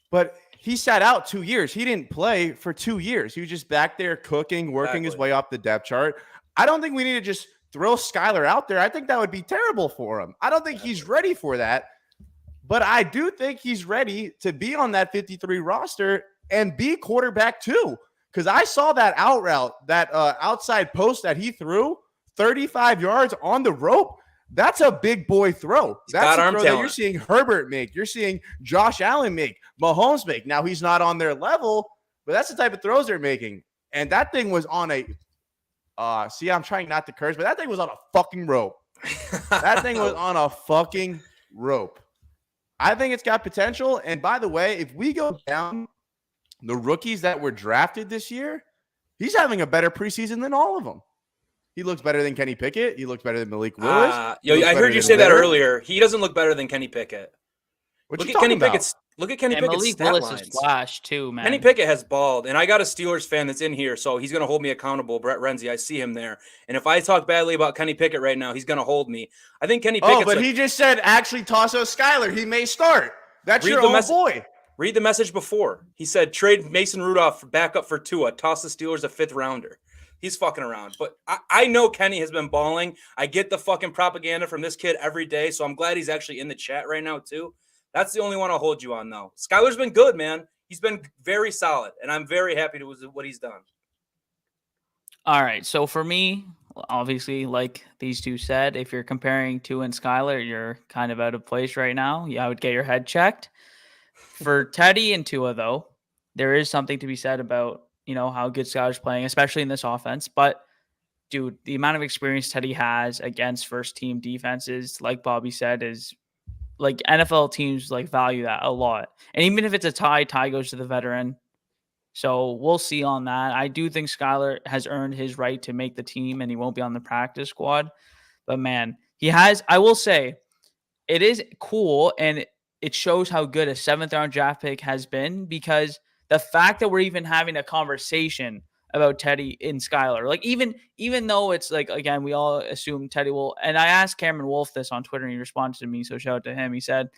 But he sat out 2 years. He didn't play for 2 years. He was just back there cooking, working his way up the depth chart. I don't think we need to just throw Skyler out there. I think that would be terrible for him. I don't think he's ready for that. But I do think he's ready to be on that 53 roster and be quarterback too. Because I saw that out route, that outside post that he threw, 35 yards on the rope. That's a big boy throw. That's a throw that you're seeing Herbert make. You're seeing Josh Allen make, Mahomes make. Now, he's not on their level, but that's the type of throws they're making. And that thing was on a I'm trying not to curse, but that thing was on a fucking rope. That thing was on a fucking rope. I think it's got potential. And by the way, if we go down the rookies that were drafted this year, he's having a better preseason than all of them. He looks better than Kenny Pickett. He looks better than Malik Willis. I heard you say that earlier. He doesn't look better than Kenny Pickett. What Look you at Kenny talking about? Pickett's. Look at Kenny And Pickett's Malik stat Willis lines. is flash too, man. Kenny Pickett has balled, and I got a Steelers fan that's in here, so he's going to hold me accountable. Brett Renzi, I see him there. And if I talk badly about Kenny Pickett right now, he's going to hold me. I think Kenny Pickett's but he just said actually toss out Skyler. He may start. That's your own boy. Read the message before. He said trade Mason Rudolph back up for Tua. Toss the Steelers a 5th rounder. He's fucking around. But I know Kenny has been balling. I get the fucking propaganda from this kid every day, so I'm glad he's actually in the chat right now too. That's the only one I'll hold you on, though. Skyler's been good, man. He's been very solid, and I'm very happy with what he's done. All right. So for me, obviously, like these two said, if you're comparing Tua and Skyler, you're kind of out of place right now. Yeah, I would get your head checked. For Teddy and Tua, though, there is something to be said about, how good Skyler's playing, especially in this offense. But, dude, the amount of experience Teddy has against first-team defenses, like Bobby said, is like NFL teams value that a lot. And even if it's a tie goes to the veteran. So we'll see on that. I do think Skyler has earned his right to make the team, and he won't be on the practice squad. But man, I will say, it is cool, and it shows how good a 7th-round draft pick has been, because the fact that we're even having a conversation about Teddy and Skyler, even though it's again, we all assume Teddy will. And I asked Cameron Wolf this on Twitter, and he responded to me, so shout out to him. He said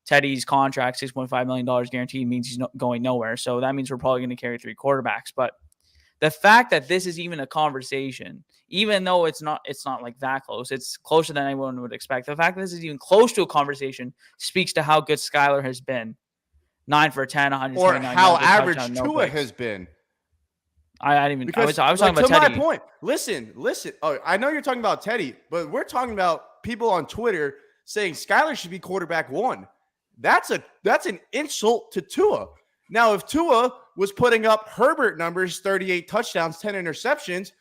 Teddy's contract, $6.5 million guaranteed, means he's not going nowhere. So that means we're probably going to carry 3 quarterbacks. But the fact that this is even a conversation, even though it's not that close, it's closer than anyone would expect. The fact that this is even close to a conversation speaks to how good Skyler has been. 9 for 10, 129 or how yards, average touchdown, no Tua picks. has been. I didn't even. Because, I was talking about Teddy. To my point, listen. Oh, I know you're talking about Teddy, but we're talking about people on Twitter saying Skyler should be quarterback 1. That's an insult to Tua. Now, if Tua was putting up Herbert numbers, 38 touchdowns, 10 interceptions,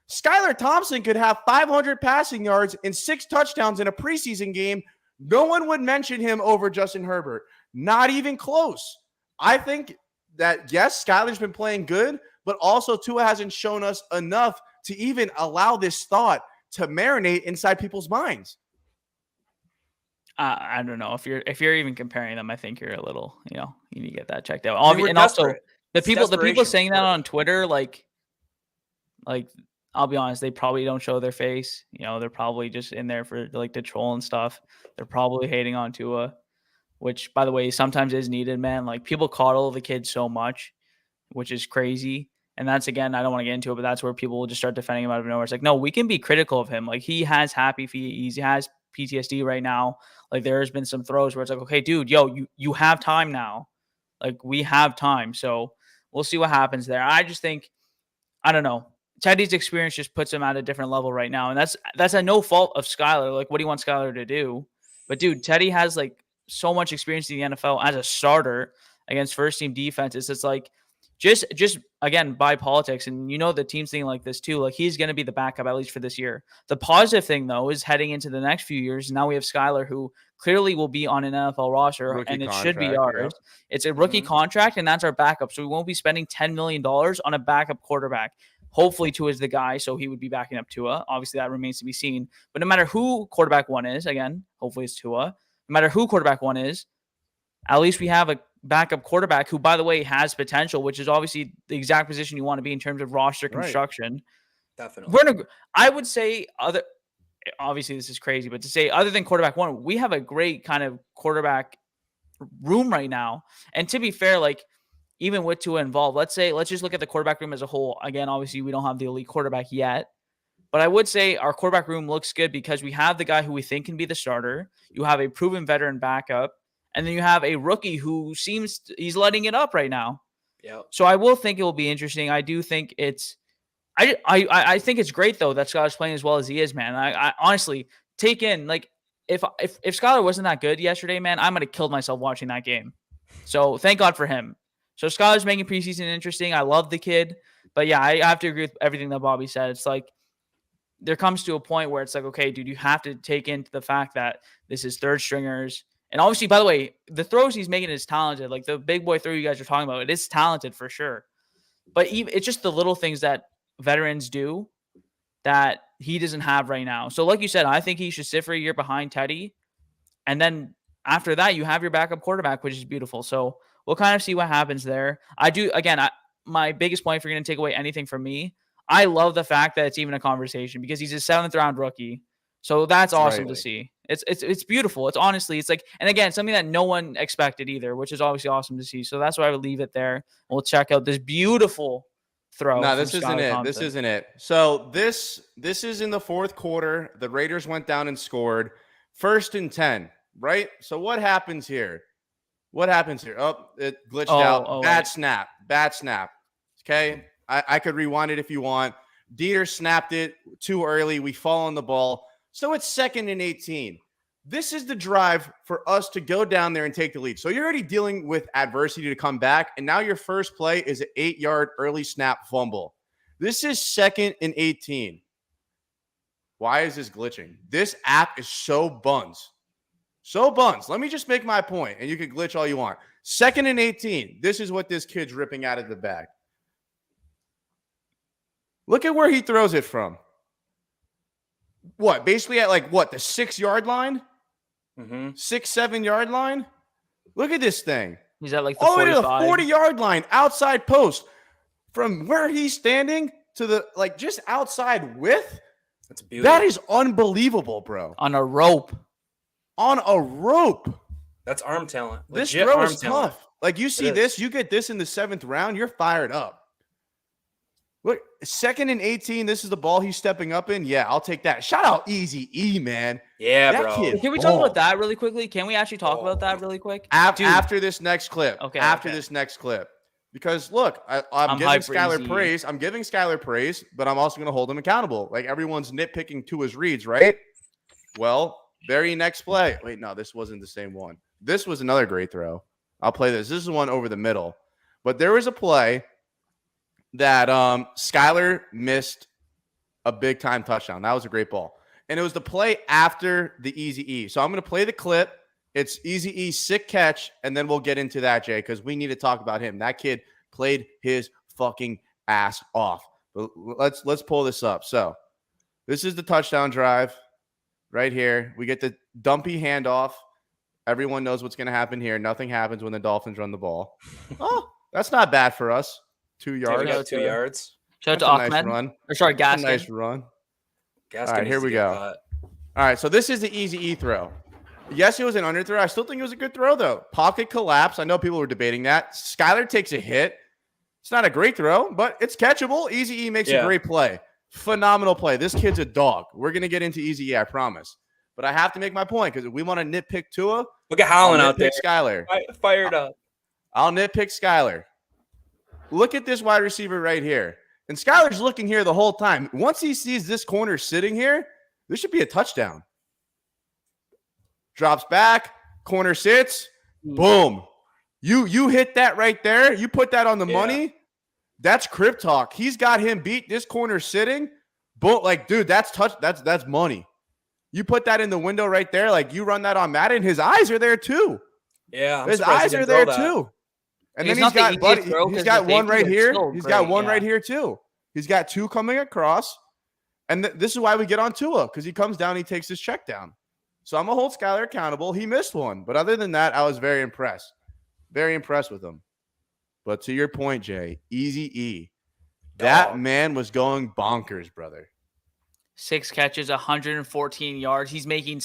Skylar Thompson could have 500 passing yards and 6 touchdowns in a preseason game. No one would mention him over Justin Herbert. Not even close. I think that, yes, Skylar's been playing good, but also Tua hasn't shown us enough to even allow this thought to marinate inside people's minds. I don't know if you're even comparing them. I think you're a little, you need to get that checked out. And also the people saying that on Twitter, I'll be honest, they probably don't show their face. They're probably just in there for to troll and stuff. They're probably hating on Tua, which, by the way, sometimes is needed, man. People coddle the kid so much, which is crazy. And that's, again, I don't want to get into it, but that's where people will just start defending him out of nowhere. It's no, we can be critical of him. He has happy feet. He has PTSD right now. There's been some throws where it's okay, dude, you have time now. We have time. So we'll see what happens there. I just think, I don't know. Teddy's experience just puts him at a different level right now. And that's a no fault of Skyler. What do you want Skyler to do? But dude, Teddy has so much experience in the NFL as a starter against first team defenses. It's just again, by politics. And the team's thinking like this too. He's going to be the backup, at least for this year. The positive thing, though, is heading into the next few years. Now we have Skyler, who clearly will be on an NFL roster, Rookie and it contract, should be ours. yeah. It's a rookie contract, and that's our backup. So we won't be spending $10 million on a backup quarterback. Hopefully Tua is the guy, so he would be backing up Tua. Obviously, that remains to be seen. But no matter who quarterback 1 is, again, hopefully it's Tua. No matter who quarterback 1 is, at least we have a backup quarterback who, by the way, has potential, which is obviously the exact position you want to be in terms of roster construction. Definitely. I would say obviously this is crazy, but to say other than quarterback 1, we have a great kind of quarterback room right now. And to be fair, even with Tua involved, let's just look at the quarterback room as a whole. Again, obviously we don't have the elite quarterback yet, but I would say our quarterback room looks good because we have the guy who we think can be the starter. You have a proven veteran backup. And then you have a rookie who he's letting it up right now. Yeah. So I will think it will be interesting. I do think I think it's great though that Skyler's playing as well as he is, man. I honestly take in if Skyler wasn't that good yesterday, man, I might have killed myself watching that game. So thank God for him. So Skyler's making preseason interesting. I love the kid, but yeah, I have to agree with everything that Bobby said. It's there comes to a point where it's okay, dude, you have to take into the fact that this is third stringers. And obviously, by the way, the throws he's making is talented. The big boy throw you guys are talking about, it is talented for sure. But it's just the little things that veterans do that he doesn't have right now. So like you said, I think he should sit for a year behind Teddy. And then after that, you have your backup quarterback, which is beautiful. So we'll kind of see what happens there. My biggest point, if you're going to take away anything from me, I love the fact that it's even a conversation because he's a 7th round rookie. So that's awesome to see. It's beautiful. It's honestly, it's like, and again, something that no one expected either, which is obviously awesome to see. So that's why I would leave it there. We'll check out this beautiful throw. No, this isn't it. Thompson. This isn't it. So this is in the 4th quarter. The Raiders went down and scored. 1st and 10, right? So what happens here? Oh, it glitched out. Bad snap. Okay. I could rewind it if you want. Dieter snapped it too early. We fall on the ball. So it's 2nd and 18. This is the drive for us to go down there and take the lead. So you're already dealing with adversity to come back. And now your first play is an 8-yard early snap fumble. This is 2nd and 18. Why is this glitching? This app is so buns. Let me just make my point, and you can glitch all you want. 2nd and 18. This is what this kid's ripping out of the bag. Look at where he throws it from. What? Basically at the 6-yard line? 6-7 yard line? Look at this thing. He's at like the 45. To the 40-yard line, outside post. From where he's standing to the just outside width. That's beautiful. That is unbelievable, bro. On a rope. That's arm talent. This throw is tough. You see this, you get this in the 7th round, you're fired up. Look, 2nd and 18. This is the ball he's stepping up in. Yeah, I'll take that. Shout out Easy E, man. Yeah, that bro. Can we talk about that really quickly? Can we actually talk about that really quick? After this next clip. Okay. This next clip. Because look, I'm giving Skyler praise. I'm giving Skyler praise, but I'm also going to hold him accountable. Everyone's nitpicking to his reads, right? Well, very next play. Wait, no, this wasn't the same one. This was another great throw. I'll play this. This is one over the middle. But there was a play that Skyler missed a big-time touchdown. That was a great ball. And it was the play after the Easy E. So I'm going to play the clip. It's Easy E's sick catch, and then we'll get into that, Jay, because we need to talk about him. That kid played his fucking ass off. But let's pull this up. So this is the touchdown drive right here. We get the dumpy handoff. Everyone knows what's going to happen here. Nothing happens when the Dolphins run the ball. Oh, that's not bad for us. 2 yards. 2 yards. Shout out to Ahmed. Nice run. Or sorry, Gaskin. Nice run. Gaskin. All right, here we go. All right, so this is the Easy E throw. Yes, it was an under throw. I still think it was a good throw, though. Pocket collapse. I know people were debating that. Skyler takes a hit. It's not a great throw, but it's catchable. Easy E makes a great play. Phenomenal play. This kid's a dog. We're going to get into Easy E, I promise. But I have to make my point because if we want to nitpick Tua, look at Howland out there. Skyler. Fired up. I'll nitpick Skyler. Look at this wide receiver right here. And Skyler's looking here the whole time. Once he sees this corner sitting here, this should be a touchdown. Drops back, corner sits, boom. You hit that right there. You put that on the money. That's crib talk. He's got him beat. This corner sitting. Boom, dude, that's money. You put that in the window right there, you run that on Madden, his eyes are there too. Yeah, his eyes are there too. And then he's got one right here. He's got one right here too. He's got 2 coming across. And this is why we get on Tua, because he comes down, he takes his check down. So I'm going to hold Skyler accountable. He missed one. But other than that, I was very impressed. Very impressed with him. But to your point, Jay, Easy E. That man was going bonkers, brother. 6 catches, 114 yards. He's making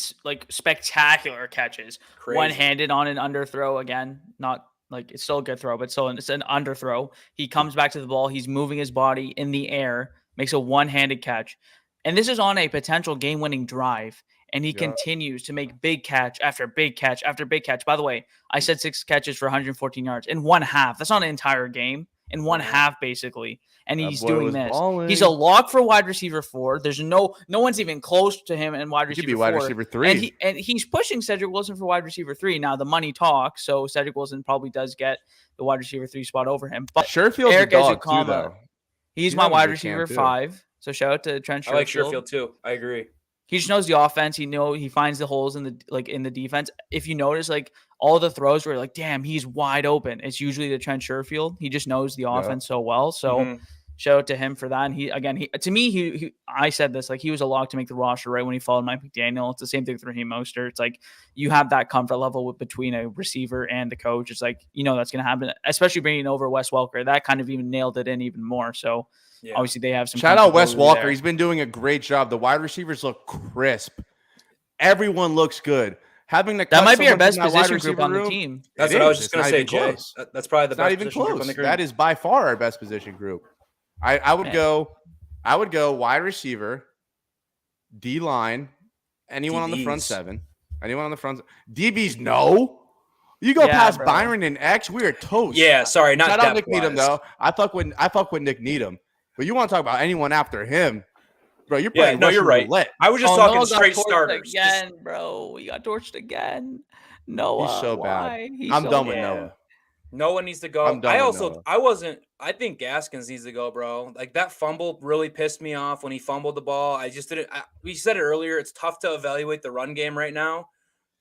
spectacular catches. Crazy. One-handed on an underthrow again. Not it's still a good throw, but still it's an underthrow. He comes back to the ball. He's moving his body in the air, makes a one-handed catch. And this is on a potential game-winning drive. And he continues to make big catch after big catch after big catch. By the way, I said 6 catches for 114 yards in one half. That's not an entire game. In one half, basically. And he's doing this. Balling. He's a lock for wide receiver 4. There's no one's even close to him in wide receiver 4. He could be wide receiver 3. And he's pushing Cedric Wilson for wide receiver 3. Now, the money talks, so Cedric Wilson probably does get the wide receiver 3 spot over him. But Sherfield's a dog too, though. He's my wide receiver 5. So shout out to Trent Sherfield. I like Sherfield too. I agree. He just knows the offense. He finds the holes in the defense. If you notice, all the throws where damn, he's wide open. It's usually the Trent Sherfield. He just knows the offense so well. So shout out to him for that. And I said this, like, he was a lock to make the roster right when he followed Mike McDaniel. It's the same thing with Raheem Mostert. It's like you have that comfort level between a receiver and the coach. It's like, that's going to happen, especially bringing over Wes Welker. That kind of even nailed it in even more. So obviously they have some. Shout out Wes Welker. There. He's been doing a great job. The wide receivers look crisp. Everyone looks good. Having that might be our best position group on the team. That's what I was just going to say, Jay. That's probably the best not even position group on close. the group. That is by far our best position group. I would go wide receiver, D line, anyone on the front seven, anyone on the front. DBs, no. You go past Byron and X, we are toast. Yeah, sorry, not Shout out Nick depth-wise. Needham though. I fuck with Nick Needham, but you want to talk about anyone after him, bro? You're playing. No, you're right. Roulette. I was just talking straight starters again, bro. We got torched again. Noah, he's so why? bad. I'm done with Noah. Noah needs to go. I think Gaskins needs to go, bro. Like that fumble really pissed me off when he fumbled the ball. I just didn't. We said it earlier. It's tough to evaluate the run game right now,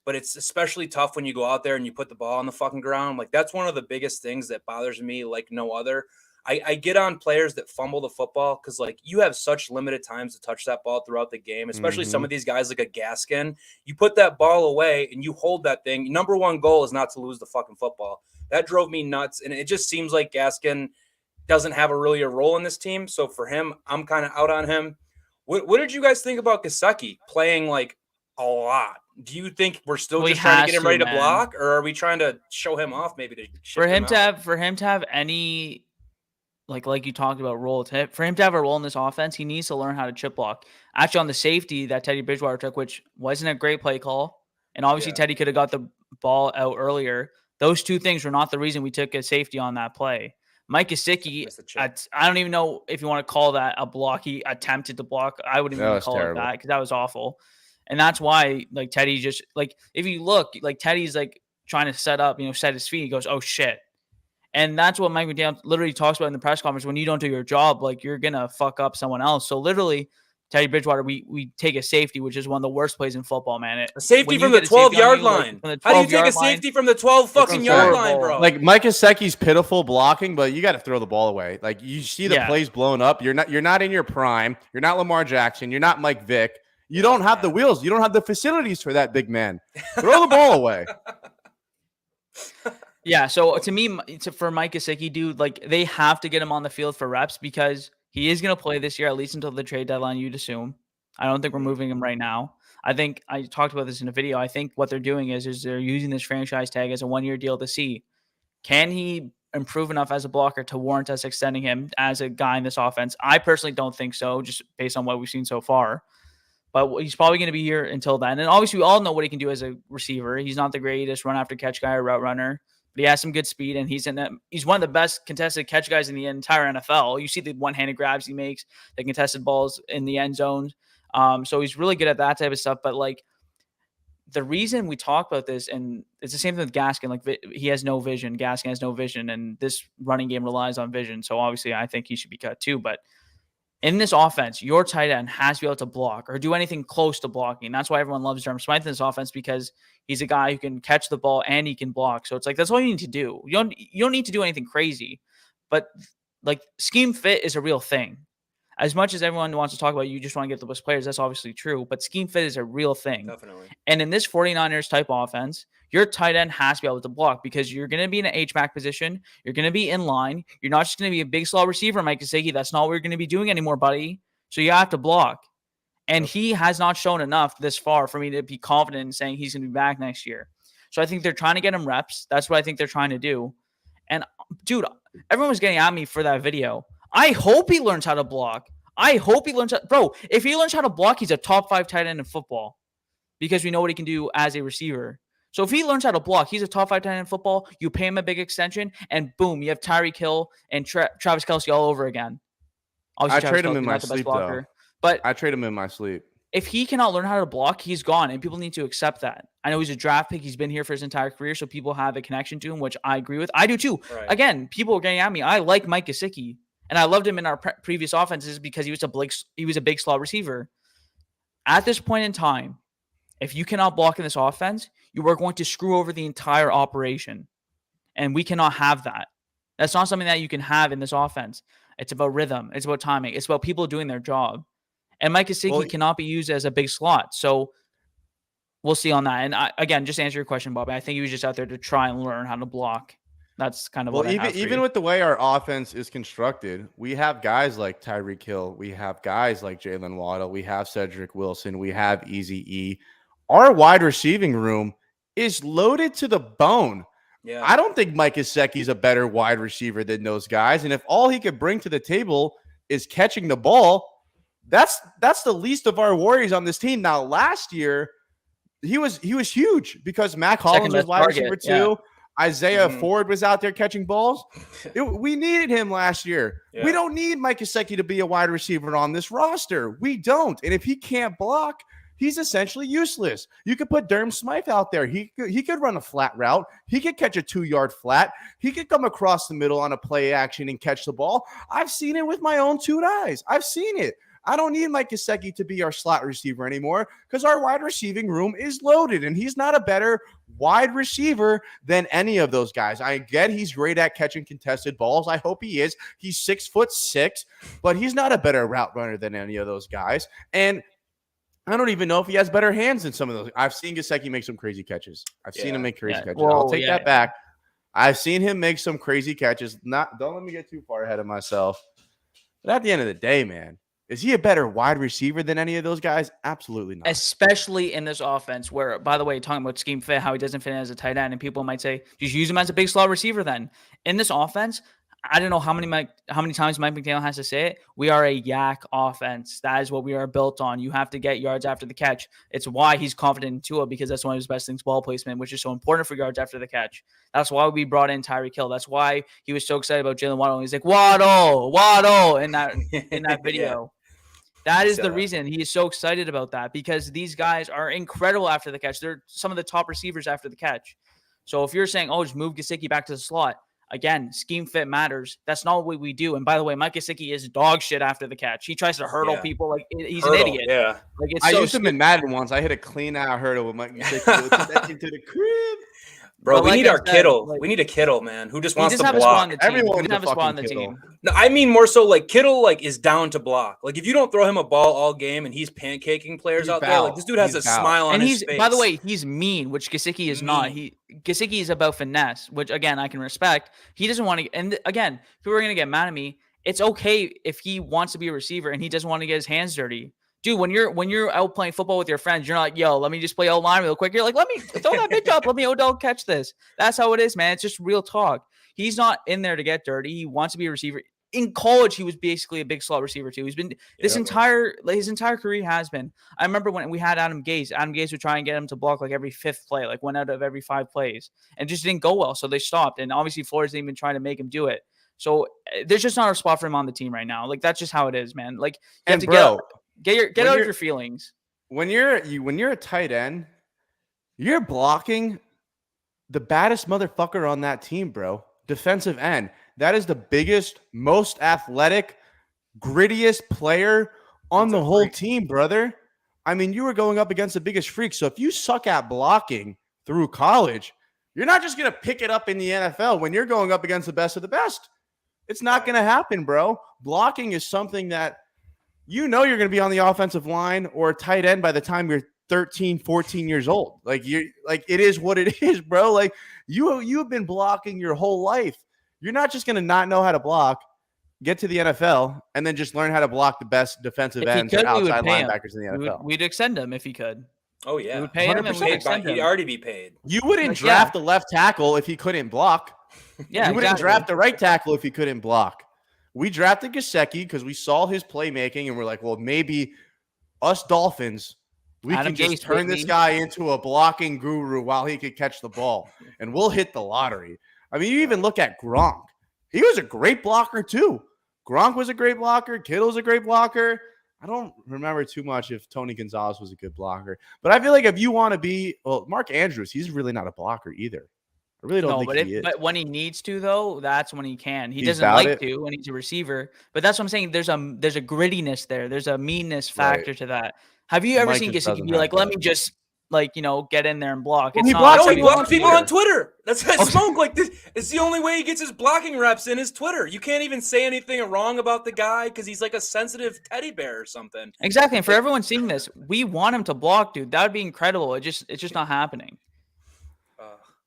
but it's especially tough when you go out there and you put the ball on the fucking ground. Like that's one of the biggest things that bothers me like no other. I get on players that fumble the football because, like, you have such limited times to touch that ball throughout the game, especially some of these guys like a Gaskin. You put that ball away and you hold that thing. Number one goal is not to lose the fucking football. That drove me nuts, and it just seems like Gaskin doesn't have a role in this team. So for him, I'm kind of out on him. What did you guys think about Gesicki playing, like, a lot? Do you think we're still just trying to get him ready to block, or are we trying to show him off maybe to for him to have any – like you talked about for him to have a role in this offense, he needs to learn how to chip block. Actually, on the safety that Teddy Bridgewater took, which wasn't a great play call, and obviously Teddy could have got the ball out earlier. Those two things were not the reason we took a safety on that play. Mike Gesicki, I don't even know if you want to call that a block. He attempted to block. I wouldn't even call it that because that was awful. And that's why, like, Teddy just, like, if you look, like, Teddy's, like, trying to set his feet. He goes, oh, shit. And that's what Mike McDaniel literally talks about in the press conference. When you don't do your job, like, you're going to fuck up someone else. So literally, Teddy Bridgewater, we take a safety, which is one of the worst plays in football, man. A safety from the 12-yard line. How do you take a safety from the 12 fucking yard line, bro? Like, Mike Gesicki's pitiful blocking, but you got to throw the ball away. Like, you see the plays blown up. You're not in your prime. You're not Lamar Jackson. You're not Mike Vick. You don't have the wheels. You don't have the facilities for that big man. Throw the ball away. Yeah, so to me, for Mike Gesicki, dude, like, they have to get him on the field for reps because he is going to play this year, at least until the trade deadline, you'd assume. I don't think we're moving him right now. I think I talked about this in a video. I think what they're doing is they're using this franchise tag as a one-year deal to see, can he improve enough as a blocker to warrant us extending him as a guy in this offense? I personally don't think so, just based on what we've seen so far. But he's probably going to be here until then. And obviously, we all know what he can do as a receiver. He's not the greatest run-after-catch guy or route runner. But he has some good speed, and he's one of the best contested catch guys in the entire NFL. You see the one-handed grabs he makes, the contested balls in the end zone. So he's really good at that type of stuff. But, like, the reason we talk about this, and it's the same thing with Gaskin, like, he has no vision. Gaskin has no vision, and this running game relies on vision. So obviously I think he should be cut too. But in this offense, your tight end has to be able to block or do anything close to blocking. That's why everyone loves Jeremy Smith in this offense, because he's a guy who can catch the ball and he can block. So it's like, that's all you need to do. You don't need to do anything crazy, but, like, scheme fit is a real thing. As much as everyone wants to talk about, you just want to get the best players. That's obviously true, but scheme fit is a real thing. Definitely. And in this 49ers type offense, your tight end has to be able to block because you're going to be in an H-back position. You're going to be in line. You're not just going to be a big slot receiver, Mike Gesicki. That's not what you're going to be doing anymore, buddy. So you have to block. And he has not shown enough this far for me to be confident in saying he's going to be back next year. So I think they're trying to get him reps. That's what I think they're trying to do. And, dude, everyone was getting at me for that video. I hope he learns how to block. I hope he learns how – bro, if he learns how to block, he's a top 5 tight end in football because we know what he can do as a receiver. So if he learns how to block, he's a top 5 tight end in football. You pay him a big extension, and boom, you have Tyreek Hill and Travis Kelce all over again. Obviously, I trade him in my sleep, though. But I trade him in my sleep. If he cannot learn how to block, he's gone, and people need to accept that. I know he's a draft pick. He's been here for his entire career, so people have a connection to him, which I agree with. I do too. Right. Again, people are getting at me. I like Mike Gesicki, and I loved him in our previous offenses because he was a big slot receiver. At this point in time, if you cannot block in this offense, you are going to screw over the entire operation, and we cannot have that. That's not something that you can have in this offense. It's about rhythm. It's about timing. It's about people doing their job. And Mike Gesicki cannot be used as a big slot. So we'll see on that. And again, just to answer your question, Bobby, I think he was just out there to try and learn how to block. That's kind of what I have for even you. with the way our offense is constructed, we have guys like Tyreek Hill, we have guys like Jalen Waddle, we have Cedric Wilson, we have Easy E. Our wide receiving room is loaded to the bone. Yeah. I don't think Mike Gesicki's a better wide receiver than those guys. And if all he could bring to the table is catching the ball, that's the least of our worries on this team. Now, last year, he was huge because Mac Hollins was wide receiver too. Yeah. Isaiah Ford was out there catching balls. We needed him last year. Yeah. We don't need Mike Gesicki to be a wide receiver on this roster. We don't. And if he can't block, he's essentially useless. You could put Durham Smythe out there. He could run a flat route. He could catch a 2-yard flat. He could come across the middle on a play action and catch the ball. I've seen it with my own 2 eyes. I've seen it. I don't need Mike Gesicki to be our slot receiver anymore because our wide receiving room is loaded, and he's not a better wide receiver than any of those guys. I get he's great at catching contested balls. I hope he is. He's 6'6", but he's not a better route runner than any of those guys. And I don't even know if he has better hands than some of those. I've seen Gesicki make some crazy catches. I've seen him make crazy catches. I'll take that back. I've seen him make some crazy catches. Don't let me get too far ahead of myself. But at the end of the day, man, is he a better wide receiver than any of those guys? Absolutely not. Especially in this offense where, by the way, talking about scheme fit, how he doesn't fit in as a tight end, and people might say, just use him as a big slot receiver then. In this offense, I don't know how many times Mike McDaniel has to say it. We are a yak offense. That is what we are built on. You have to get yards after the catch. It's why he's confident in Tua, because that's one of his best things, ball placement, which is so important for yards after the catch. That's why we brought in Tyreek Hill. That's why he was so excited about Jalen Waddle. He's like, Waddle in that video. That is the reason he is so excited about that, because these guys are incredible after the catch. They're some of the top receivers after the catch. So if you're saying, just move Gesicki back to the slot, again, scheme fit matters. That's not what we do. And by the way, Mike Gesicki is dog shit after the catch. He tries to hurdle people like he's an idiot. Yeah. Like I used him in Madden once. I hit a clean out hurdle with Mike Gesicki into the crib. Bro, we need our Kittle. We need a Kittle, man, who just wants to block. Everyone doesn't have a spot on the team. No, I mean more so like Kittle is down to block. Like if you don't throw him a ball all game and he's pancaking players out there, like this dude has a smile on his face. By the way, he's mean, which Gesicki is not. Gesicki is about finesse, which again I can respect. He doesn't want to. And again, people are gonna get mad at me. It's okay if he wants to be a receiver and he doesn't want to get his hands dirty. Dude, when you're out playing football with your friends, you're not like, yo, let me just play O-line real quick. You're like, let me throw that bitch up. Let me Odell catch this. That's how it is, man. It's just real talk. He's not in there to get dirty. He wants to be a receiver. In college, he was basically a big slot receiver too. He's been his entire career has been. I remember when we had Adam Gase. Adam Gase would try and get him to block like every 5th play, like 1 out of every 5 plays, and it just didn't go well. So they stopped. And obviously, Flores didn't even try to make him do it. So there's just not a spot for him on the team right now. Like that's just how it is, man. Like you have to get out of your feelings. When you're a tight end, you're blocking the baddest motherfucker on that team, bro. Defensive end. That is the biggest, most athletic, grittiest player on the whole team, brother. I mean, you were going up against the biggest freak. So if you suck at blocking through college, you're not just going to pick it up in the NFL when you're going up against the best of the best. It's not going to happen, bro. Blocking is something that you're going to be on the offensive line or a tight end by the time you're 13, 14 years old. Like it is what it is, bro. Like you've been blocking your whole life. You're not just going to not know how to block, get to the NFL, and then just learn how to block the best defensive ends or outside linebackers in the NFL. We'd extend him if he could. Oh, yeah. We would pay him and we'd extend him. He'd already be paid. You wouldn't draft a left tackle if he couldn't block. Yeah, you wouldn't draft a right tackle if he couldn't block. We drafted Gesicki because we saw his playmaking, and we're like, well, maybe us Dolphins, we can just turn this guy into a blocking guru while he could catch the ball, and we'll hit the lottery. I mean, you even look at Gronk. He was a great blocker, too. Gronk was a great blocker. Kittle's a great blocker. I don't remember too much if Tony Gonzalez was a good blocker. But I feel like if you want to be – well, Mark Andrews, he's really not a blocker either. I really don't think he is. But when he needs to, though, that's when he can. He doesn't like to when he's a receiver. But that's what I'm saying. There's a grittiness there. There's a meanness factor to that. Have you ever seen Gesicki be like, let me just like, get in there and block. Well, It's he not blocks No, like he people blocks on people Twitter. on Twitter. That's Smoke. Like this, it's the only way he gets his blocking reps in his Twitter. You can't even say anything wrong about the guy because he's like a sensitive teddy bear or something. Exactly. And for everyone seeing this, we want him to block, dude. That would be incredible. It's just not happening.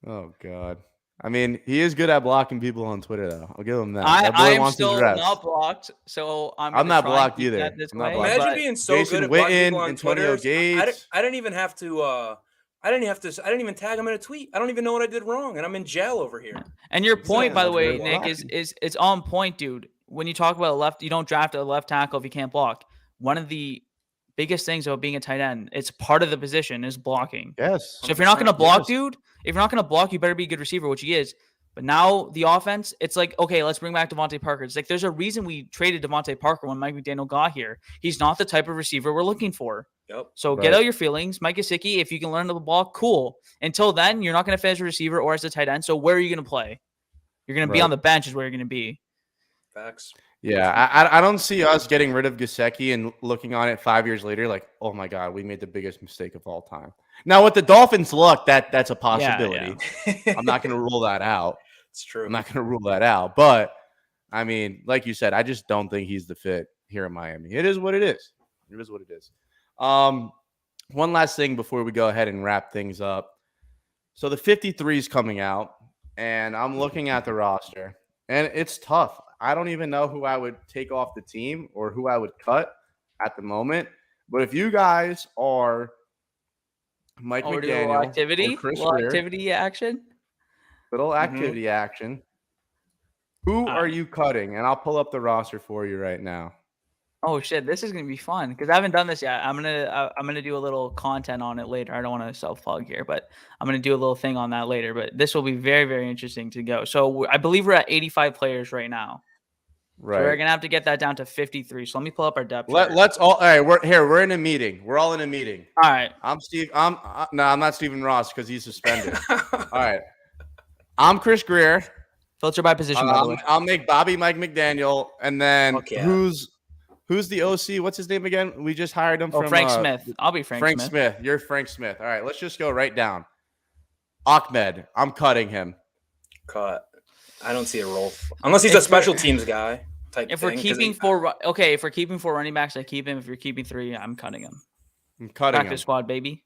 Oh God. I mean, he is good at blocking people on Twitter, though. I'll give him that. That boy I am wants his still reps. not blocked, so I'm not gonna try and blocked keep either. that this I'm not way, blocked. Imagine but- being so Jason good at blocking Witten, people on Antonio Twitter. I Gates. didn't even have to. I didn't even tag him in a tweet. I don't even know what I did wrong, and I'm in jail over here. And your point, Exactly. by the That's way, good Nick, blocking. is it's on point, dude. When you talk about a left, you don't draft a left tackle if you can't block. One of the biggest things about being a tight end, it's part of the position is blocking. Yes. So if you're not going to block, Yes. dude, if you're not going to block, you better be a good receiver, which he is. But now the offense, it's like, okay, let's bring back Devontae Parker. It's like there's a reason we traded Devontae Parker when Mike McDaniel got here. He's not the type of receiver we're looking for. Yep. So Right. get out your feelings. Mike Gesicki, if you can learn the ball, cool. Until then, you're not going to finish as a receiver or as a tight end. So where are you going to play? You're going to be Right. on the bench is where you're going to be. Facts. Yeah, I don't see us getting rid of Gesicki and looking on it 5 years later like, oh my God, we made the biggest mistake of all time. Now with the Dolphins' luck, that's a possibility. I'm not going to rule that out. It's true. I'm not going to rule that out. But I mean, like you said, I just don't think he's the fit here in Miami. It is what it is. It is what it is. One last thing before we go ahead and wrap things up. So the 53 is coming out, and I'm looking at the roster, and it's tough. I don't even know who I would take off the team or who I would cut at the moment. But if you guys are Mike Oh, we're doing a McDaniel little activity, or Chris little Greer, activity action. little activity action, who are you cutting? And I'll pull up the roster for you right now. Oh shit, this is gonna be fun because I haven't done this yet. I'm gonna do a little content on it later. I don't want to self plug here, but I'm gonna do a little thing on that later. But this will be very, very interesting to go. So I believe we're at 85 players right now. Right. So we're gonna have to get that down to 53. So let me pull up our depth chart. Let's all right. We're in a meeting. We're all in a meeting. All right. I'm Steve. I'm not Stephen Ross because he's suspended. All right. I'm Chris Greer. Filter by position, by the way. I'll make Bobby Mike McDaniel, and then Fuck yeah. who's the OC? What's his name again? We just hired him from Frank Smith. I'll be Frank Smith. Smith. You're Frank Smith. All right. Let's just go right down. Ahmed. I'm cutting him. Cut. I don't see a role unless he's a special teams guy type. If we're thing, 'cause keeping he- if we're keeping 4 running backs, I keep him. If you're keeping 3, I'm cutting him. I'm cutting him. Practice squad, baby.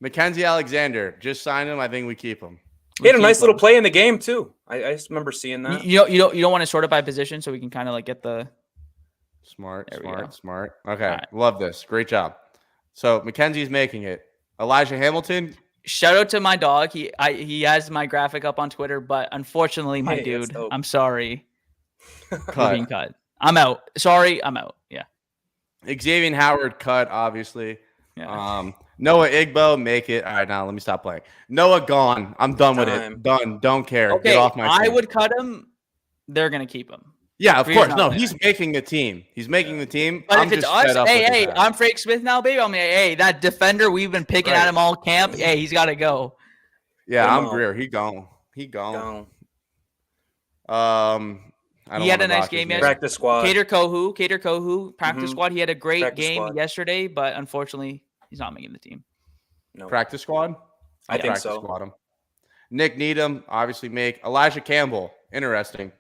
Mackenzie Alexander. Just signed him. I think we keep him. he had a keep nice little him. play in the game too. I just remember seeing that. You don't want to sort it by position, so we can kind of like get the. Smart. There we go. Smart. Okay. All right. Love this. Great job. So Mackenzie's making it. Elijah Hamilton. Shout out to my dog. He has my graphic up on Twitter, but unfortunately, my Hey, that's dude, dope. I'm sorry. You're Cut. being cut. I'm out. Sorry, I'm out. Yeah. Xavier Howard cut, obviously. Yeah. Noah Igbo, make it. All right, now let me stop playing. Noah gone. I'm done with Time. it. Done. Don't care. Okay, Get off my I team. would cut him. They're gonna keep him. Yeah, of Greer's course. not No, there. he's making the team. He's making the team. But I'm if it's just us, fed up with hey, the guy. I'm Frank Smith now, baby. I mean, hey, that defender we've been picking at Right. him all camp. Hey, he's got to go. Yeah, Get him I'm out. Greer. He gone. He gone. Gone. I don't He had wanna a nice rock his game name. yesterday. Practice squad. Cater Kohu, practice Mhm. squad. He had a great Practice game squad. yesterday, but unfortunately, he's not making the team. No. Practice squad? I I'll think practice so. squad him. Nick Needham, obviously make. Elijah Campbell, interesting.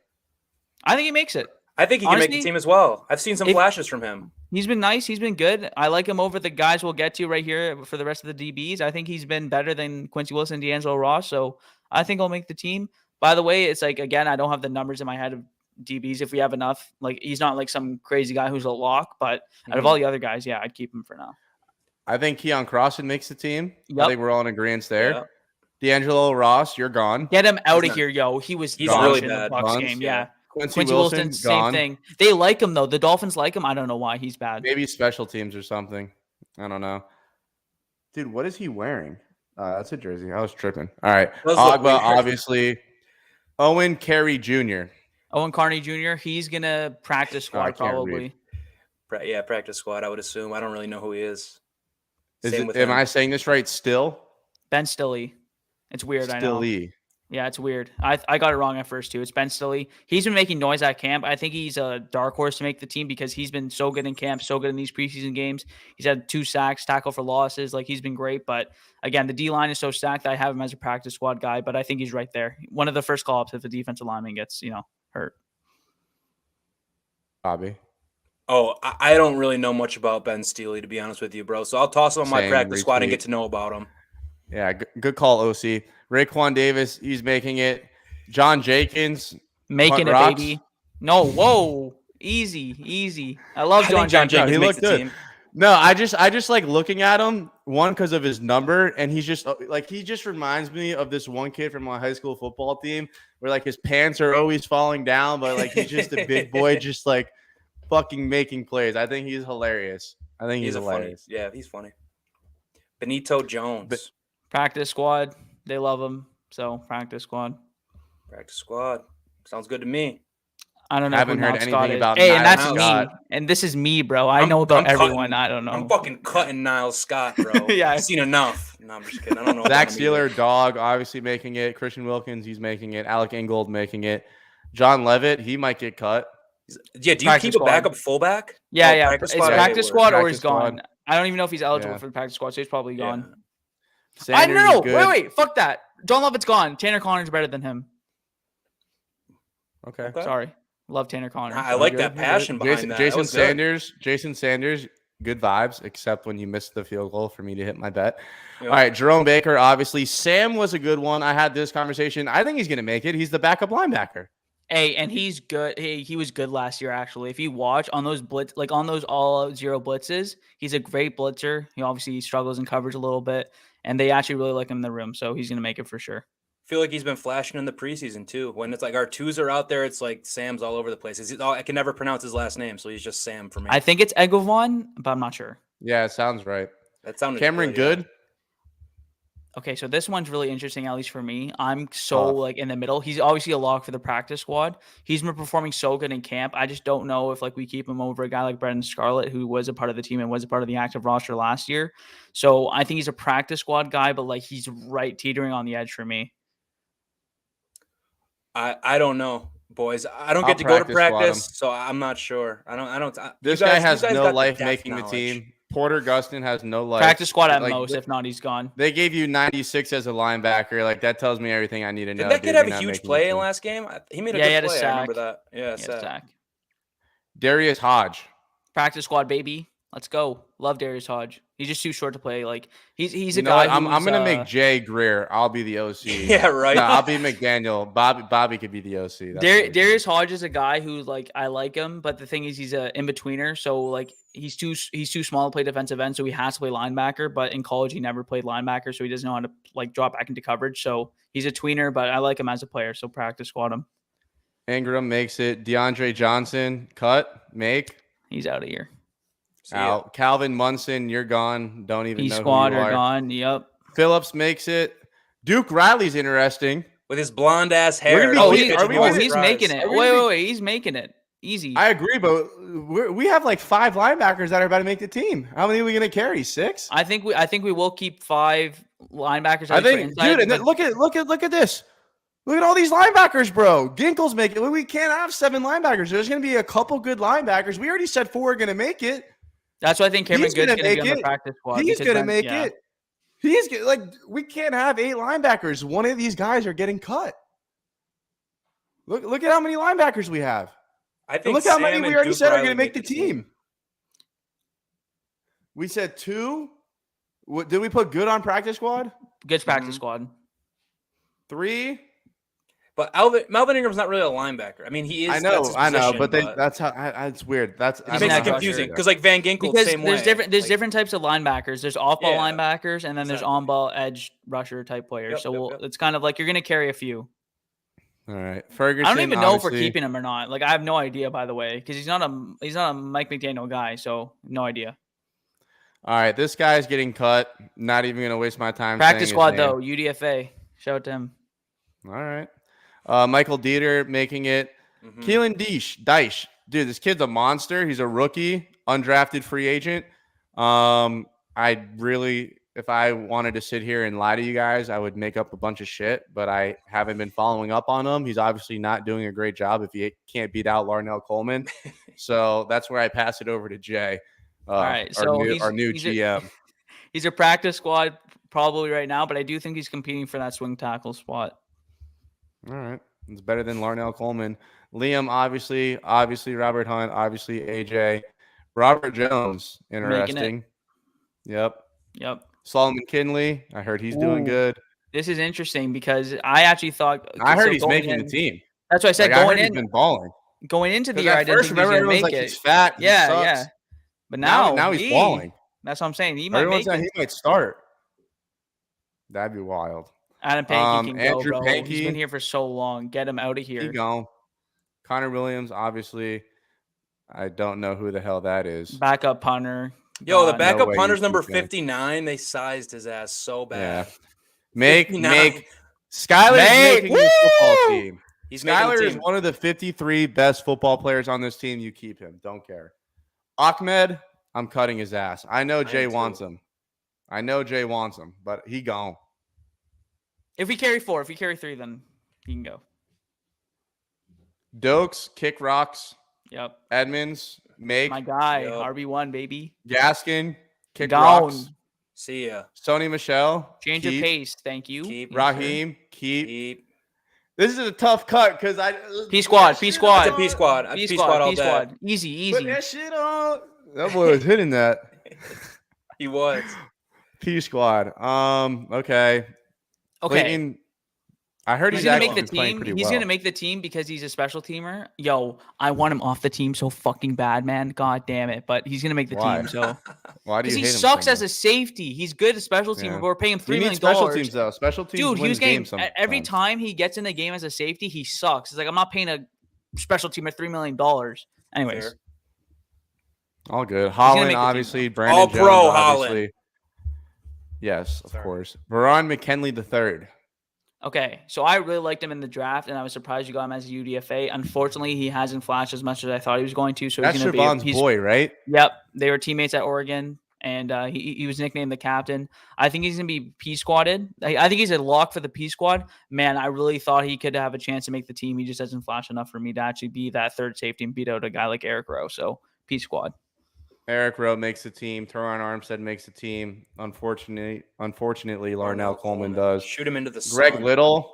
I think he makes it. I think he can make Honestly, the team as well. I've seen some if- flashes from him. He's been nice. He's been good. I like him over the guys we'll get to right here for the rest of the DBs. I think he's been better than Quincy Wilson, D'Angelo Ross. So I think I'll make the team. By the way, it's like, again, I don't have the numbers in my head of DBs if we have enough. Like, he's not like some crazy guy who's a lock, but out of all the other guys, yeah, I'd keep him for now. I think Keon Crossan makes the team. I Yep. think we're all in agreement there. Yeah. D'Angelo Ross, you're gone. Get him out He's of not- here, yo. He was he's trash really in the bad. Bucs Buns, game. yeah. Yeah. Quincy Quincy Wilson, Wilson, gone. same thing. They like him, though. The Dolphins like him. I don't know why he's bad. Maybe special teams or something. I don't know. Dude, what is he wearing? That's a jersey. I was tripping. All right. Those look Agba, weird. obviously. Owen Carey Jr. Owen Carney Jr., he's going to practice I squad can't probably. read. Yeah, practice squad, I would assume. I don't really know who he is. Is Same it, with am him. I saying this right? Still? Ben Stilley. It's weird, I know. Stilly. Yeah, it's weird. I got it wrong at first too. It's Ben Stilley. He's been making noise at camp. I think he's a dark horse to make the team because he's been so good in camp, so good in these preseason games. He's had 2 sacks, tackle for losses. Like, he's been great. But again, the D line is so stacked that I have him as a practice squad guy. But I think he's right there. One of the first call ups if the defensive lineman gets hurt. Bobby. Oh, I don't really know much about Ben Steely, to be honest with you, bro. So I'll toss him on my practice squad and get to know about him. Yeah, good call, OC. Raekwon Davis, he's making it. John Jenkins. Making it, rocks. baby. No, whoa. Easy. I love John Jenkins he makes looked the good. team. No, I just like looking at him, one, because of his number, and he's just like, he just reminds me of this one kid from my high school football team where like his pants are always falling down, but like he's just a big boy, just like fucking making plays. I think he's hilarious. He's hilarious. Funny. Yeah, he's funny. Benito Jones. Practice squad. They love him. So practice squad. Practice squad. Sounds good to me. I don't know. I haven't who heard Niles anything Scott is. about Hey, Niles and that's Scott. me. And this is me, bro. I know about everyone. I don't know. I'm fucking cutting Niles Scott, bro. Yeah. I've seen enough. No, I'm just kidding. I don't know. Zach about him either. Steeler, dog, obviously making it. Christian Wilkins, he's making it. Alec Ingold making it. John Levitt, he might get cut. Yeah, do you Practice keep squad. a backup fullback? Yeah. Practice It's squad? practice Okay, squad or Practice he's gone. squad. I don't even know if he's eligible Yeah. for the practice squad, so he's probably gone. Sanders I know. is good. Wait. Fuck that. John Lovett's gone. Tanner Connor's better than him. Okay. Okay. Sorry. Love Tanner Connor. I like that passion behind that. That was good. Jason Sanders, good vibes, except when you missed the field goal for me to hit my bet. Yep. All right, Jerome Baker, obviously. Sam was a good one. I had this conversation. I think he's going to make it. He's the backup linebacker. Hey, and he's good. He was good last year, actually. If you watch on those blitz, like on those all zero blitzes, he's a great blitzer. He obviously struggles in coverage a little bit, and they actually really like him in the room, so he's going to make it for sure. Feel like he's been flashing in the preseason too. When it's like our twos are out there, it's like Sam's all over the place. I can never pronounce his last name, so he's just Sam for me. I think it's Egovon, but I'm not sure. Yeah, it sounds right. That sounded Cameron good. Good. Okay, so this one's really interesting, at least for me. I'm so like in the middle. He's obviously a lock for the practice squad. He's been performing so good in camp. I just don't know if like we keep him over a guy like Brendan Scarlett, who was a part of the team and was a part of the active roster last year. So I think he's a practice squad guy, but like he's right teetering on the edge for me. I don't know, boys. I don't I'll get to go to practice squad practice, so I'm not sure. This you guy guys has got no the life depth making the knowledge. team. Porter Gustin has no life. Practice squad at Like, most, if not, he's gone. They gave you 96 as a linebacker. Like, that tells me everything I need to know. Did that kid dude. have You're a not huge making the play in team. last game? He made a Yeah, he good had a play. I remember sack. that. Yeah, sack. Zach. Darius Hodge. Practice squad, baby. Let's go. Love Darius Hodge. He's just too short to play. Like he's a You know guy. what? I'm gonna make Jay Greer. I'll be the OC. Yeah, right. No, I'll be McDaniel. Bobby could be the OC. That's what it is. Darius Hodge is a guy who like I like him, but the thing is he's a in betweener. So like he's too small to play defensive end, so he has to play linebacker. But in college he never played linebacker, so he doesn't know how to like drop back into coverage. So he's a tweener, but I like him as a player. So practice squad him. Ingram makes it. DeAndre Johnson cut make He's out of here. See ya. out. Calvin Munson, you're gone. Don't even He's know squad who you or are. gone. Yep. Phillips makes it. Duke Riley's interesting. With his blonde ass hair. We're gonna be- Oh, Are he's, we oh, gonna- he's making it. are we Wait, gonna be- wait, he's making it. Easy. I agree, but we have like 5 linebackers that are about to make the team. How many are we gonna carry? 6? I think we will keep 5 linebackers. I for think, inside, dude. And but- then look at this. Look at all these linebackers, bro. Ginkle's making it. We can't have 7 linebackers. There's going to be a couple good linebackers. We already said 4 are going to make it. That's why I think Cameron He's Good's gonna going to be make on the it. practice squad. He's because going to then- make yeah. it. Like, we can't have 8 linebackers. One of these guys are getting cut. Look at how many linebackers we have. I And think look how Sam many and we already Duke said are Riley going to make the team. We said 2. Did we put Good on practice squad? Good's practice Mhm. squad. 3. But Melvin Ingram's not really a linebacker. I mean, he is. I that's know, his I know, position, but that's how. It's weird. That's He's it makes not it gonna confusing do because like Van Ginkel, Because same there's way. different Like, different types of linebackers. There's off-ball Yeah, linebackers, and then there's exactly. on-ball edge rusher type players. Yep, So yep. it's kind of like you're going to carry a few. All right, Ferguson. I don't even know if we're obviously- keeping him or not. Like I have no idea, by the way, because he's not a Mike McDaniel guy. So no idea. All right, this guy's getting cut. Not even gonna waste my time. Practice saying squad his name. though. UDFA. Shout out to him. All right, Michael Dieter making it. mhm. Keelan Deich, dude, this kid's a monster. He's a rookie, undrafted free agent. I really if I wanted to sit here and lie to you guys, I would make up a bunch of shit, but I haven't been following up on him. He's obviously not doing a great job if he can't beat out Larnell Coleman. So that's where I pass it over to Jay, All right, so our new GM. He's a practice squad probably right now, but I do think he's competing for that swing tackle spot. All right. It's better than Larnell Coleman. Liam, obviously Robert Hunt, obviously AJ. Robert Jones, interesting. Yep. Solomon Kinley, I heard he's doing good. This is interesting because I actually thought I heard he's making the team. That's what I said. He's been balling. Going into the year, I didn't think he was going to make it. He's fat. Yeah. But now he's balling. That's what I'm saying. He might Everyone's saying he might start. That'd be wild. Adam Pankey can Andrew go, bro. Pankey. He's been here for so long. Get him out of here. Keep going. Connor Williams, obviously. I don't know who the hell that is. Backup punter. Yo, the backup punter's number 59. They sized his ass so bad. Yeah. Make Skyler making his football team. Skyler is one of the 53 best football players on this team. You keep him. Don't care. Ahmed, I'm cutting his ass. I know Jay wants him. But he gone. If we carry 4, if we carry 3, then he can go. Dokes, kick rocks. Yep. Edmonds, make. My guy, RB1, baby. Gaskin, kick rocks. See ya. Sony Michelle. Change your pace. Thank you. Keep. Raheem, keep. This is a tough cut because P squad. It's a P squad. P squad all day. Easy. Put that shit on. That boy was hitting that. He was. P squad. Okay. Clayton, I heard he's gonna make the playing team. pretty He's well. gonna make the team because he's a special teamer. Yo, I want him off the team so fucking bad, man. God damn it! But he's gonna make the team. So why do you hate him? Because he sucks as a safety. He's good at special teamer, but we're paying $3 million. Special teams though. Special teams. Dude, he was getting every sometimes. time he gets in the game as a safety, he sucks. It's like I'm not paying a special teamer $3 million. Anyways, Fair. All good. Holland, obviously. Brandon All Jones, pro obviously. Holland. Yes, of course. Veron McKinley III. Okay, so I really liked him in the draft, and I was surprised you got him as a UDFA. Unfortunately, he hasn't flashed as much as I thought he was going to. So that's he's going to be boy, right? Yep, they were teammates at Oregon, and he was nicknamed the captain. I think he's going to be P squadded. I think he's a lock for the P squad. Man, I really thought he could have a chance to make the team. He just hasn't flashed enough for me to actually be that third safety and beat out a guy like Eric Rowe. So P squad. Eric Rowe makes the team. Teron Armstead makes the team. Unfortunately, Larnell Coleman does. Shoot him into the Greg sun. Little.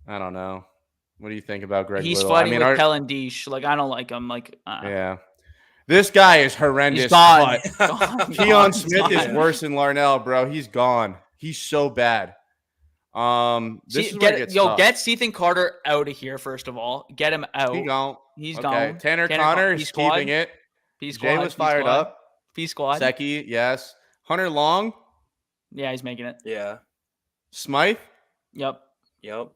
I don't know. What do you think about Greg He's Little? fighting with Kellen Deesh. Like, I don't like him. Like, yeah. This guy is horrendous. He's gone. Keon Smith is worse than Larnell, bro. He's gone. He's so bad. This is where it gets tough. Get Ethan Carter out of here, first of all. Get him out. He's gone. Tanner Connor is keeping it. Jay was fired up. P squad. Gesicki, yes. Hunter Long. Yeah, he's making it. Yeah. Smythe. Yep. All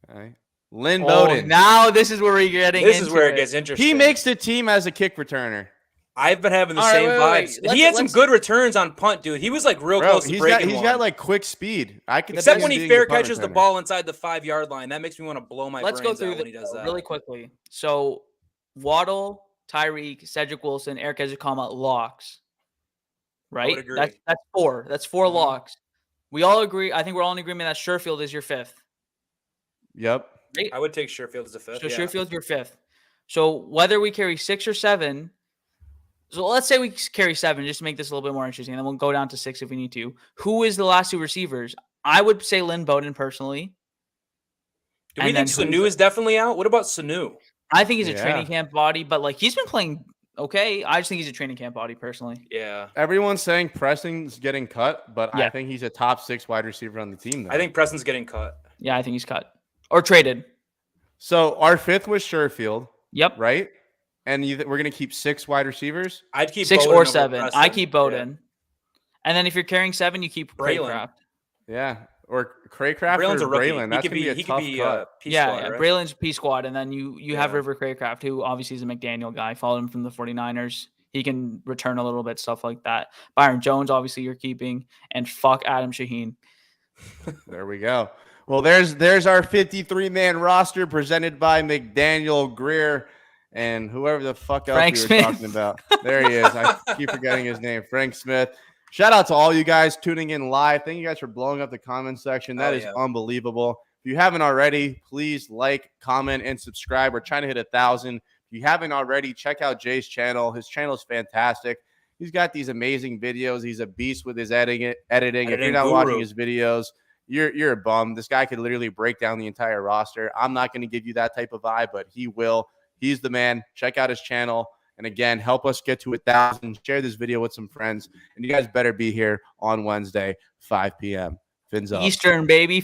right. Lynn Bowden. Now this is where we're getting. This is where it gets interesting. He makes the team as a kick returner. I've been having the same vibes. He had some good returns on punt, dude. He was like real close to breaking He's got like quick speed. Except when he fair catches the ball inside the 5-yard line. That makes me want to blow my brains out when he does that. Really quickly. So Waddle, Tyreek, Cedric Wilson, Eric Ezekama, locks. Right? That's 4. That's 4 locks. We all agree. I think we're all in agreement that Sherfield is your 5th. Yep. Right? I would take Sherfield as a 5th. So Sherfield's your 5th. So whether we carry 6 or 7, so let's say we carry 7 just to make this a little bit more interesting, and then we'll go down to 6 if we need to. Who is the last 2 receivers? I would say Lynn Bowden personally. Do we think Sanu is definitely out? What about Sanu? I think he's a training camp body, but like he's been playing okay. I just think he's a training camp body personally. Yeah. Everyone's saying Preston's getting cut, but I think he's a top 6 wide receiver on the team. Though. I think Preston's getting cut. Yeah, I think he's cut or traded. So our 5th was Sherfield. Yep. Right? And we're going to keep 6 wide receivers? I'd keep 6 Bowden or over 7. Preston. I keep Bowden. Yeah. And then if you're carrying 7, you keep Craycraft. Yeah. Or Craycraft Braylon's or a rookie. Braylon. That's going to be a tough cut. P squad, right? Braylon's P squad. And then you have River Craycraft, who obviously is a McDaniel guy. Followed him from the 49ers. He can return a little bit, stuff like that. Byron Jones, obviously, you're keeping. And fuck Adam Shaheen. There we go. Well, there's our 53-man roster presented by McDaniel, Greer, and whoever the fuck else we were talking about. There he is. I keep forgetting his name. Frank Smith. Shout out to all you guys tuning in live. Thank you guys for blowing up the comment section. That is unbelievable. If you haven't already, please like, comment, and subscribe. We're trying to hit 1,000. If you haven't already, check out Jay's channel. His channel is fantastic. He's got these amazing videos. He's a beast with his editing. If you're not watching his videos, you're a bum. This guy could literally break down the entire roster. I'm not going to give you that type of vibe, but he will. He's the man. Check out his channel. And again, help us get to 1,000. Share this video with some friends. And you guys better be here on Wednesday, 5 p.m. Fins up. Eastern, baby.